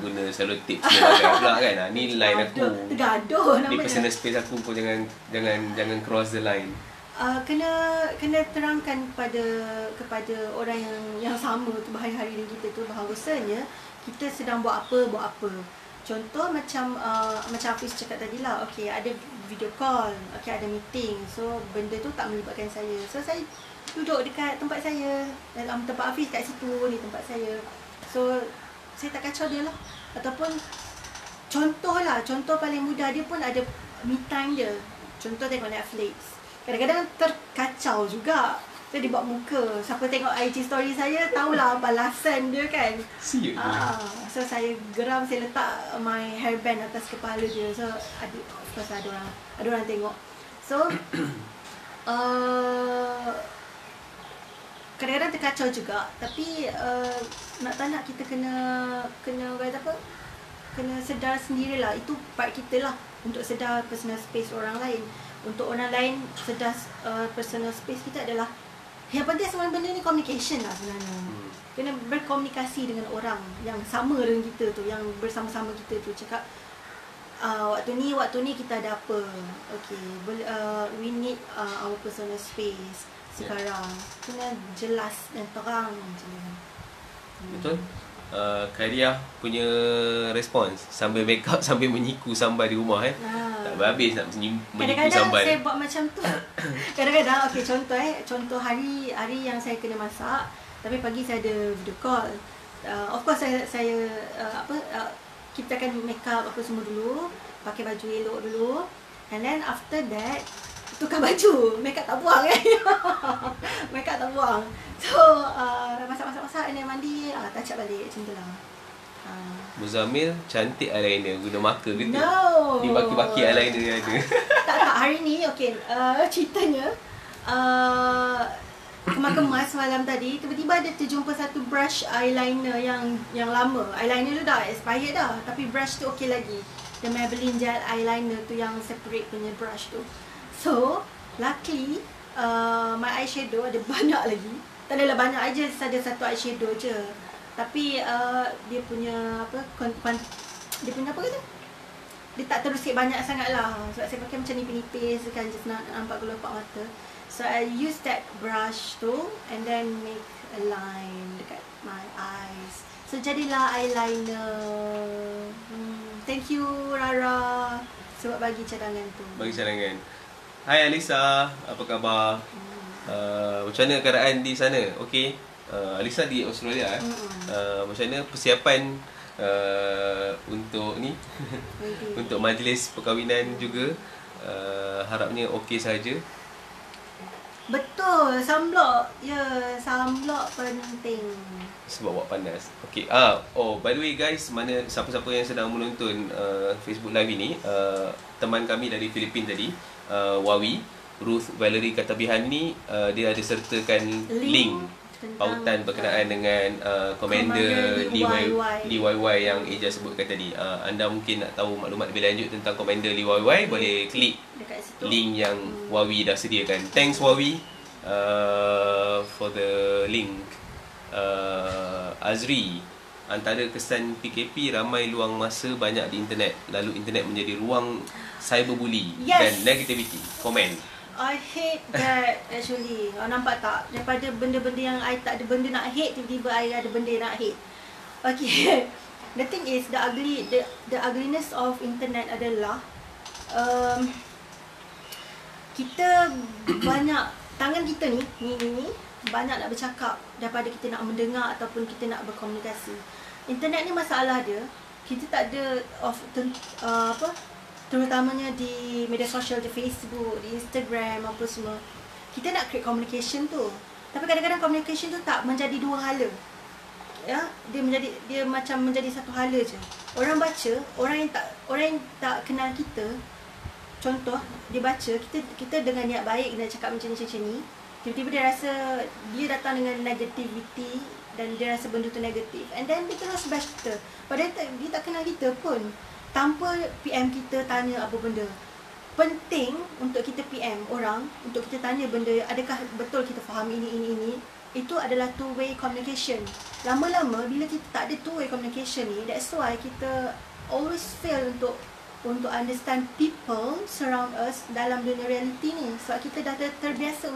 guna selotip semua pula kan. Ni line aku. Tergaduh namanya. Ni personal space aku pun jangan cross the line. Kena terangkan kepada orang yang sama tu berhari-hari dengan kita tu bahawasanya kita sedang buat apa. Contoh macam Hafiz cakap tadi lah, okey ada video call, okey ada meeting, so benda tu tak melibatkan saya, so saya duduk dekat tempat saya, dalam tempat Hafiz kat situ, ni tempat saya, so saya tak kacau dia lah. Ataupun contoh paling mudah, dia pun ada me time dia, contoh tengok Netflix. Kadang-kadang terkacau juga. So dia buat muka. Siapa tengok IG story saya tahulah balasan dia kan. So saya geram, saya letak my hairband atas kepala dia. So of course ada orang tengok. So kadang-kadang terkacau juga. Tapi nak tak nak kita kena kata apa? Kena sedar sendirilah. Itu part kita lah untuk sedar personal space orang lain. Untuk orang lain sedar personal space kita adalah yang penting semua benda ni communication lah sebenarnya. Kena berkomunikasi dengan orang yang sama dengan kita tu, yang bersama-sama kita tu, cakap waktu ni kita ada apa, okay, we need our personal space sekarang. Kena jelas dan terang macam ni. Betul. Khairiah punya respons sambil make up sambil menyiku sambal di rumah tak habis nak menyiku sambal. Kadang-kadang saya buat macam tu. Kadang-kadang okey, contoh hari yang saya kena masak, tapi pagi saya ada video call. Of course saya kita akan make up apa semua dulu, pakai baju elok dulu, and then after that tukar baju, make up tak buang kan. Make up tak buang. So masak-masak and then mandi, touch up balik macam tu lah. Muzamil cantik eyeliner, guna marker ke tu? No. Ni baki-baki eyeliner dia ada. Tak, hari ni okey, ceritanya kemas malam tadi tiba-tiba ada terjumpa satu brush eyeliner yang lama. Eyeliner tu dah expired dah, tapi brush tu okey lagi. The Maybelline gel eyeliner tu yang separate punya brush tu. So, luckily my eyeshadow ada banyak lagi. Tak adalah banyak aja, ada satu eyeshadow je. Tapi dia punya apa kata? Dia tak terus sikit banyak sangat lah. Sebab saya pakai macam nipis-nipis kan, just nak nampak gelopak mata. So I use that brush tu and then make a line dekat my eyes. So jadilah eyeliner. Thank you Rara sebab bagi cadangan tu. Bagi cadangan. Hai Alisa, apa khabar? Macam mana keadaan di sana? Okey. Alisa di Australia. Macam mana persiapan untuk ni? Untuk majlis perkahwinan juga? Harapnya okey saja. Betul, sunblock. Ya, sunblock penting. Sebab buat panas. Okey. By the way guys, mana siapa-siapa yang sedang menonton Facebook live ini, teman kami dari Filipina tadi, Wawi, Ruth Valerie Katabihan ni, dia ada sertakan link pautan berkenaan dengan Commander Lee YY yang Eja sebutkan tadi. Anda mungkin nak tahu maklumat lebih lanjut tentang Commander Lee YY, boleh klik link yang Wawi dah sediakan. Thanks Wawi for the link. Azri, antara kesan PKP, ramai luang masa banyak di internet. Lalu internet menjadi ruang cyberbully dan negativity. Komen. I hate that actually. Nampak tak? Daripada benda-benda yang I tak ada benda nak hate, tiba-tiba I ada benda nak hate. Okay. The thing is, the ugliness of internet adalah kita banyak, tangan kita ni banyak nak bercakap daripada kita nak mendengar ataupun kita nak berkomunikasi. Internet ni masalah dia, kita tak ada terutamanya di media sosial, di Facebook, di Instagram, apa semua. Kita nak create communication tu. Tapi kadang-kadang communication tu tak menjadi dua hala. Ya, dia macam menjadi satu hala je. Orang baca, orang yang tak kenal kita, contoh dia baca, kita dengan niat baik nak cakap macam ni, tiba-tiba dia rasa dia datang dengan negativity dan dia rasa benda tu negatif, and then dia terus bash kita. Padahal dia tak kenal kita pun. Tanpa PM kita tanya apa benda. Penting untuk kita PM orang, untuk kita tanya benda, adakah betul kita faham ini. Itu adalah two-way communication. Lama-lama bila kita tak ada two-way communication ni, that's why kita always fail untuk understand people surround us dalam dunia reality ni. Sebab kita dah terbiasa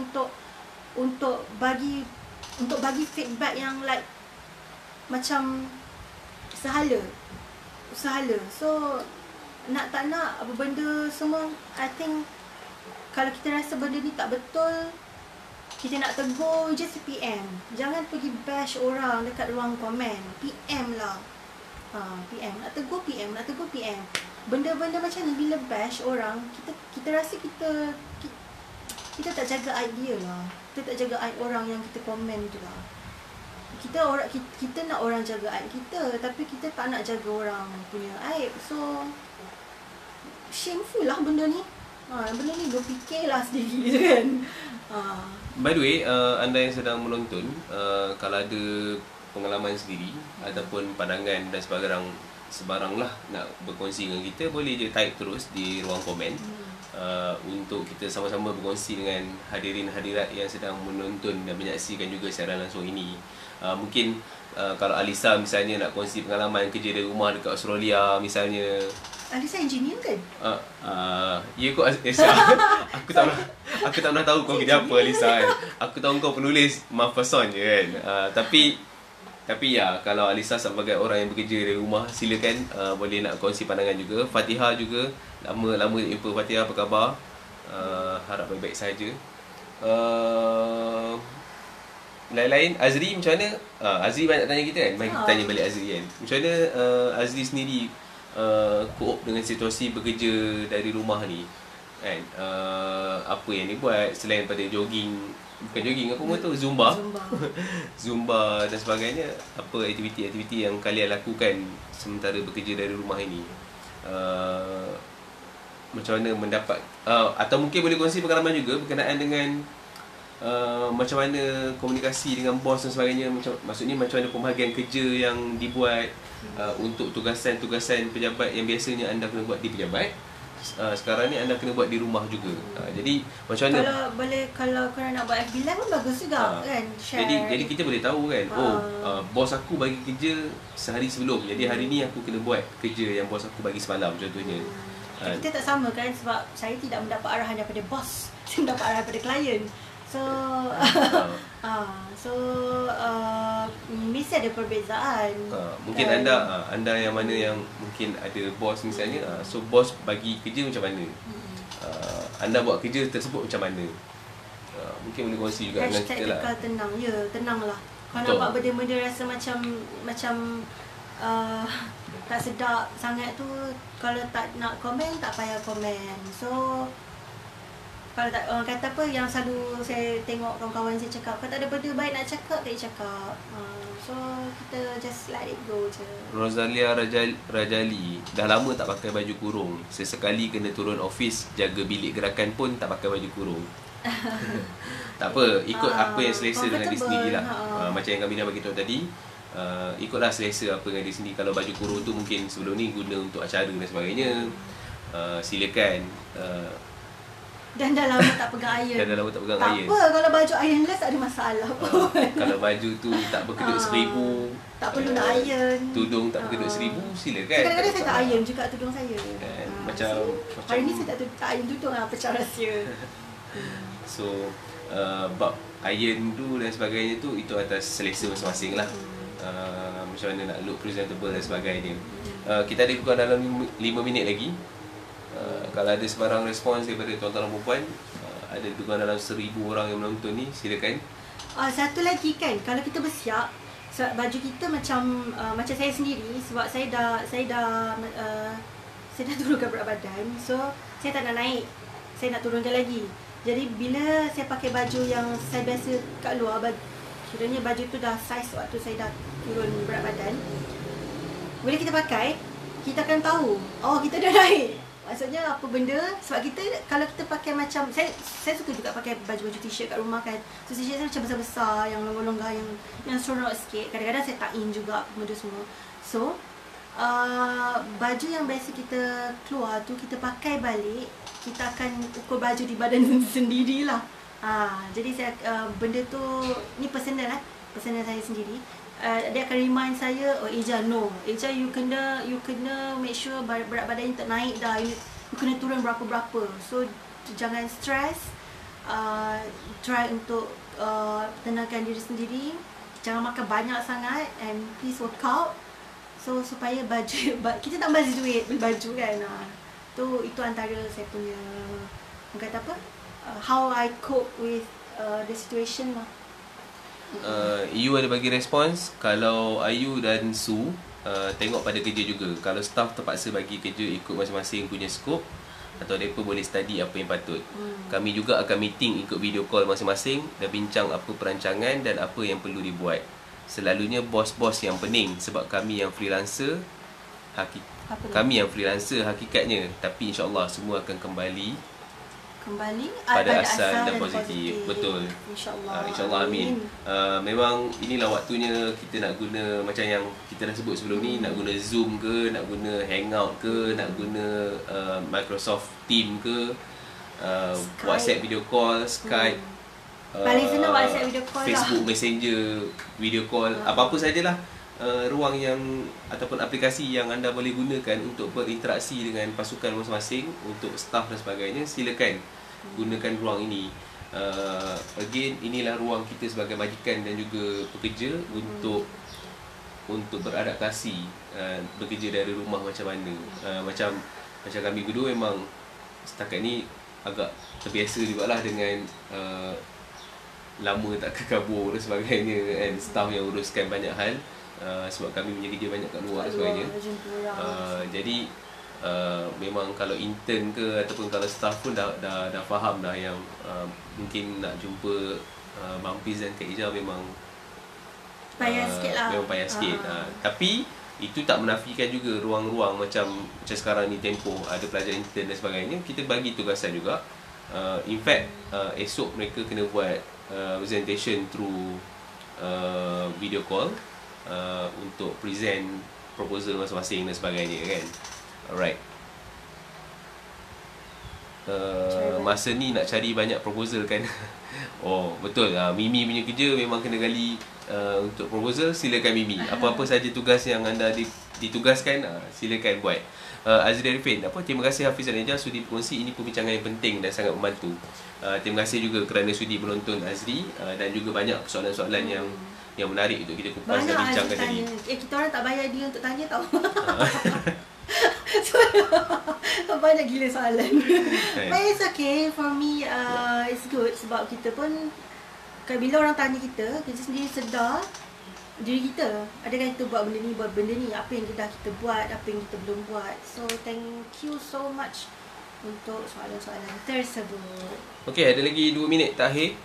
untuk bagi feedback yang like macam sehala. So nak tak nak apa benda semua, I think kalau kita rasa benda ni tak betul, kita nak tegur, just PM. Jangan pergi bash orang dekat ruang komen. PM lah. PM. Nak tegur PM. Benda-benda macam ni bila bash orang, kita rasa kita tak jaga aib dia lah. Kita tak jaga aib orang yang kita komen tu lah. Kita nak orang jaga aib kita, tapi kita tak nak jaga orang punya aib. So shameful lah benda ni. Benda ni berfikirlah sendiri je kan. By the way, anda yang sedang menonton, kalau ada pengalaman sendiri ataupun pandangan dan sebarang lah nak berkongsi dengan kita, boleh je type terus di ruang komen. Untuk kita sama-sama berkongsi dengan hadirin-hadirat yang sedang menonton dan menyaksikan juga siaran langsung ini. Mungkin kalau Alisa misalnya nak kongsi pengalaman kerja dari rumah dekat Australia misalnya. Alisa engineer kan? Ya kot Alisa. Aku tak pernah tahu kau kerja apa Alisa kan. Aku tahu kau penulis Maffason je kan. Tapi ya, kalau Alisa sebagai orang yang bekerja dari rumah, silakan boleh nak kongsi pandangan juga. Fatihah juga, lama tak jumpa Fatihah, apa khabar? Harap baik-baik saja. Lain-lain, Azri macam mana? Azri banyak tanya kita kan? Mari kita tanya balik Azri kan. Macam mana Azri sendiri cope dengan situasi bekerja dari rumah ni kan? Apa yang dia buat selain daripada jogging, bukan jogging, apa tu, Zumba Zumba dan sebagainya. Apa aktiviti-aktiviti yang kalian lakukan sementara bekerja dari rumah ini? Macam mana mendapat atau mungkin boleh kongsi pengalaman juga berkenaan dengan macam mana komunikasi dengan bos dan sebagainya. Maksudnya macam mana pembahagian kerja yang dibuat untuk tugasan-tugasan pejabat yang biasanya anda kena buat di pejabat, sekarang ni anda kena buat di rumah juga. Jadi macam mana kalau korang nak buat FB Live pun bagus juga kan, share. Jadi kita boleh tahu kan, bos aku bagi kerja sehari sebelum, jadi hari ni aku kena buat kerja yang bos aku bagi semalam contohnya. Kita tak sama kan, sebab saya tidak mendapat arahan daripada bos, saya mendapat arahan daripada klien. Mesti ada perbezaan. Mungkin anda yang mana yang mungkin ada bos misalnya, so bos bagi kerja macam mana, anda buat kerja tersebut macam mana, mungkin boleh kongsi juga dengan kita lah. Tenang, ya, tenanglah. Kalau nampak benda-benda rasa macam tak sedap sangat tu, kalau tak nak komen, tak payah komen. So kalau tak, orang kata apa yang selalu saya tengok kawan-kawan saya cakap, kalau tak ada benda baik nak cakap, tak cakap. So kita just let it go je. Rosalia Rajali, dah lama tak pakai baju kurung. Sesekali kena turun office, jaga bilik gerakan pun tak pakai baju kurung. Tak apa, ikut apa yang selesa dengan diri sendiri lah. Macam yang Kamina bagi tahu tadi, ikutlah selesa apa dengan diri sendiri. Kalau baju kurung tu mungkin sebelum ni guna untuk acara dan sebagainya, silakan. Dan dah lama tak pegang iron. Dan dah lama tak pegang tak iron. apa, kalau baju ironless tak ada masalah pun. Kalau baju tu tak berkedut 1,000, tak perlu nak iron. tudung tak berkedut 1,000, silakan. Kadang-kadang saya tak iron juga tudung saya. Macam hari ni saya tak iron tudung lah, pecah rahsia. So bab iron tu dan sebagainya tu, itu atas selesa masing-masing lah. Macam mana nak look presentable dan sebagainya. Kita ada kurang dalam 5 minit lagi. Kalau ada sebarang respons daripada tuan-tuan dan puan, ada kurang dalam 1,000 orang yang menonton ni, silakan. Satu lagi kan, kalau kita bersiap, sebab baju kita macam saya sendiri, sebab saya dah turunkan berat badan, so saya tak nak naik, saya nak turunkan lagi. Jadi bila saya pakai baju yang saya biasa kat luar, kiranya baju tu dah size waktu saya dah turun berat badan, bila kita pakai, kita akan tahu, oh kita dah naik. Maksudnya apa benda, sebab kita, kalau kita pakai macam, saya suka juga pakai baju-baju t-shirt kat rumah kan. So t-shirt saya macam besar-besar, yang longgar-longgar, yang seronok sikit. Kadang-kadang saya tak in juga benda semua. So baju yang biasa kita keluar tu, kita pakai balik, kita akan ukur baju di badan sendirilah. Jadi saya benda tu ni personal saya sendiri. Dia akan remind saya, oh Eja, no, Eja, you kena make sure berat badan you tak naik dah, you kena turun berapa-berapa. So jangan stress, try untuk tenangkan diri sendiri, jangan makan banyak sangat, and please work out. So supaya baju kita tak bagi duit beli baju kan. Itu antara saya punya, kata apa, how I cope with the situation lah. You ada bagi respons. Kalau Ayu dan Su, tengok pada kerja juga. Kalau staff terpaksa bagi kerja ikut masing-masing punya skop, atau mereka boleh study apa yang patut. Kami juga akan meeting ikut video call masing-masing dan bincang apa perancangan dan apa yang perlu dibuat. Selalunya bos-bos yang pening, sebab kami yang freelancer hakikatnya. Tapi insyaAllah semua akan kembali pada asal dan positif. Betul. InsyaAllah, amin. Memang inilah waktunya kita nak guna, macam yang kita dah sebut sebelum ni, nak guna Zoom ke, nak guna Hangout ke, nak guna Microsoft Team ke, WhatsApp video call, Skype, paling senang WhatsApp video call, Facebook Messenger video call, apa-apa sajalah ruang yang ataupun aplikasi yang anda boleh gunakan untuk berinteraksi dengan pasukan masing-masing, untuk staff dan sebagainya, silakan gunakan ruang ini. Again, inilah ruang kita sebagai majikan dan juga pekerja untuk beradaptasi, bekerja dari rumah macam mana. Macam kami berdua memang setakat ni agak terbiasa jugalah dengan lama tak ke kabur dan sebagainya, and staff yang uruskan banyak hal, sebab kami punya kerja banyak kat luar dan sebagainya. Jadi memang kalau intern ke ataupun kalau staff pun dah faham dah yang mungkin nak jumpa Mampis dan Kak Ija memang payah sikit lah. Memang payah sikit. Tapi itu tak menafikan juga ruang-ruang macam sekarang ni Tempoh ada pelajar intern dan sebagainya, kita bagi tugasan juga. In fact, esok mereka kena buat presentation through video call untuk present proposal masing-masing dan sebagainya kan. Alright. Masa ni nak cari banyak proposal kan. Oh betul, Mimi punya kerja memang kena gali untuk proposal. Silakan Mimi, apa-apa saja tugas yang anda ditugaskan, silakan buat. Azri Arifin, terima kasih Hafiz dan Eja sudi berkongsi. Ini perbincangan yang penting dan sangat membantu. Terima kasih juga kerana sudi menonton Azri, dan juga banyak soalan-soalan yang menarik untuk kita kupas dan bincangkan tadi. Kita orang tak bayar dia untuk tanya tau. Banyak gila soalan. But it's okay for me, it's good sebab kita pun bila orang tanya kita sendiri sedar diri kita, adakah kita buat benda ni, apa yang kita buat, apa yang kita belum buat. So thank you so much untuk soalan-soalan tersebut. Okay, ada lagi 2 minit terakhir.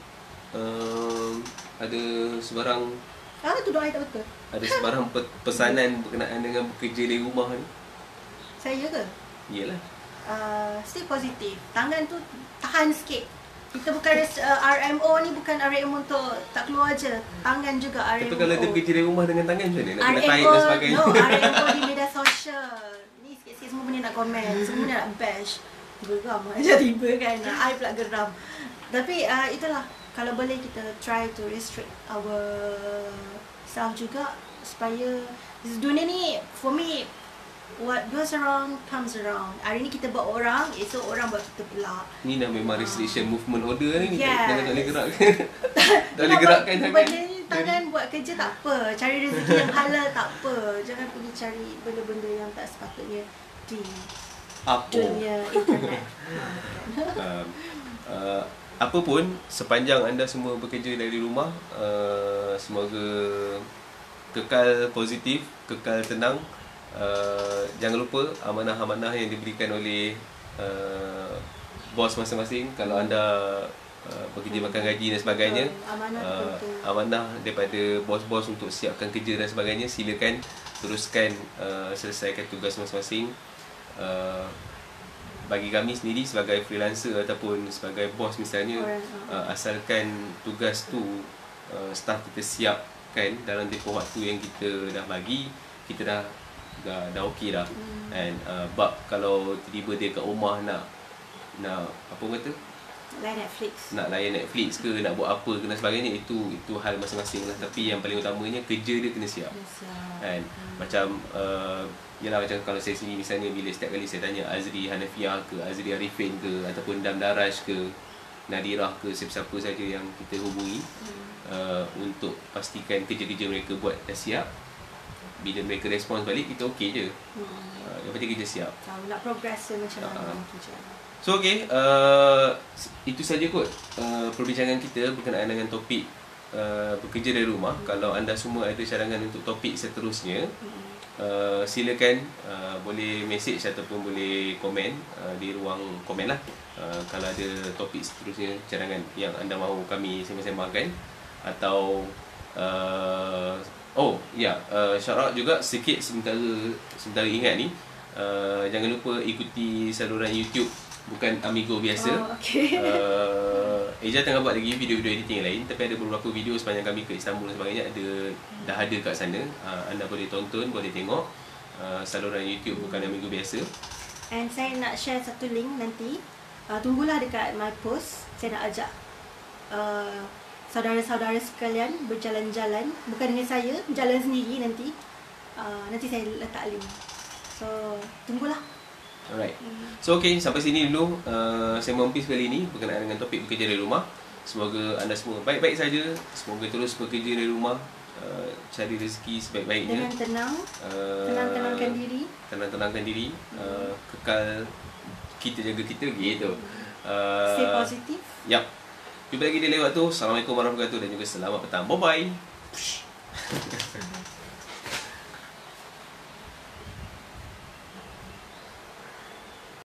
Ada sebarang tu doa tak betul. Ada sebarang pesanan berkenaan dengan bekerja dari rumah ni? Saya ke? Iyalah. Stay positif. Tangan tu tahan sikit. Kita bukan RMO ni, bukan RMO untuk tak keluar je. Tangan juga RMO. Tapi kalau dia bekerja dari rumah dengan tangan macam mana? Nak kena tarik dan sebagainya. No, RMO di media sosial. Ni sikit-sikit semua benda nak komen, semua benda nak bash. geram aja tiba kan. I pula geram. Tapi itulah, kalau boleh kita try to restrict our self juga supaya dunia ni, for me, what goes around comes around. Hari ni kita buat orang, esok orang buat kita pula. Ni dah memang restriction movement order ni. Yes. Tak boleh gerak. Tak boleh gerakkan tangan. Benda ni tangan buat kerja tak apa. Cari rezeki yang halal tak apa. Jangan pergi cari benda-benda yang tak sepatutnya di dunia internet. Apa pun, sepanjang anda semua bekerja dari rumah, semoga kekal positif, kekal tenang. Jangan lupa amanah-amanah yang diberikan oleh bos masing-masing. Kalau anda bekerja makan gaji dan sebagainya, amanah daripada bos-bos untuk siapkan kerja dan sebagainya, silakan teruskan selesaikan tugas masing-masing. Bagi kami sendiri sebagai freelancer ataupun sebagai bos misalnya, asalkan tugas tu staff kita siapkan dalam tempoh waktu yang kita dah bagi, kita dah okey dah. And bab kalau tiba-tiba dia kat rumah nak apa kata, nak layan Netflix ke, nak buat apa ke dan sebagainya, itu hal masing-masing lah. Tapi yang paling utamanya, kerja dia kena siap. Kan? Macam yalah, macam kalau saya sendiri misalnya, bila setiap kali saya tanya Azri Hanafiah ke, Azri Arifin ke, ataupun Dam Daraj ke, Nadirah ke, siapa saja yang kita hubungi untuk pastikan kerja-kerja mereka buat dah siap. Bila mereka respons balik, kita okey je. Yang penting kerja siap. Nak progress macam mana kerja. So okay, itu saja kot perbincangan kita berkenaan dengan topik bekerja dari rumah. Kalau anda semua ada cadangan untuk topik seterusnya, silakan boleh message ataupun boleh komen di ruang komen lah. Kalau ada topik seterusnya, cadangan yang anda mahu kami sembang-sembangkan. Atau shout out juga sikit sementara ingat ni, jangan lupa ikuti saluran YouTube Bukan Amigo biasa. Eja tengah buat lagi video-video editing lain, tapi ada beberapa video sepanjang kami ke Istanbul dan sebagainya dah ada kat sana. Anda boleh tonton, boleh tengok saluran YouTube Bukan Amigo biasa. And saya nak share satu link nanti. Tunggulah dekat my post. Saya nak ajak saudara-saudara sekalian berjalan-jalan, bukan dengan saya, jalan sendiri nanti. Nanti saya letak link. So, tunggulah. Alright. So okay, sampai sini dulu segmen Peace kali ini berkenaan dengan topik bekerja dari rumah. Semoga anda semua baik-baik saja. Semoga terus bekerja dari rumah, cari rezeki sebaik-baiknya dengan tenang, tenang-tenangkan diri, tenang-tenangkan diri, kekal kita jaga kita gitu. Stay positif. Yap. Jumpa lagi di lain waktu. Assalamualaikum warahmatullahi wabarakatuh dan juga selamat petang. Bye bye.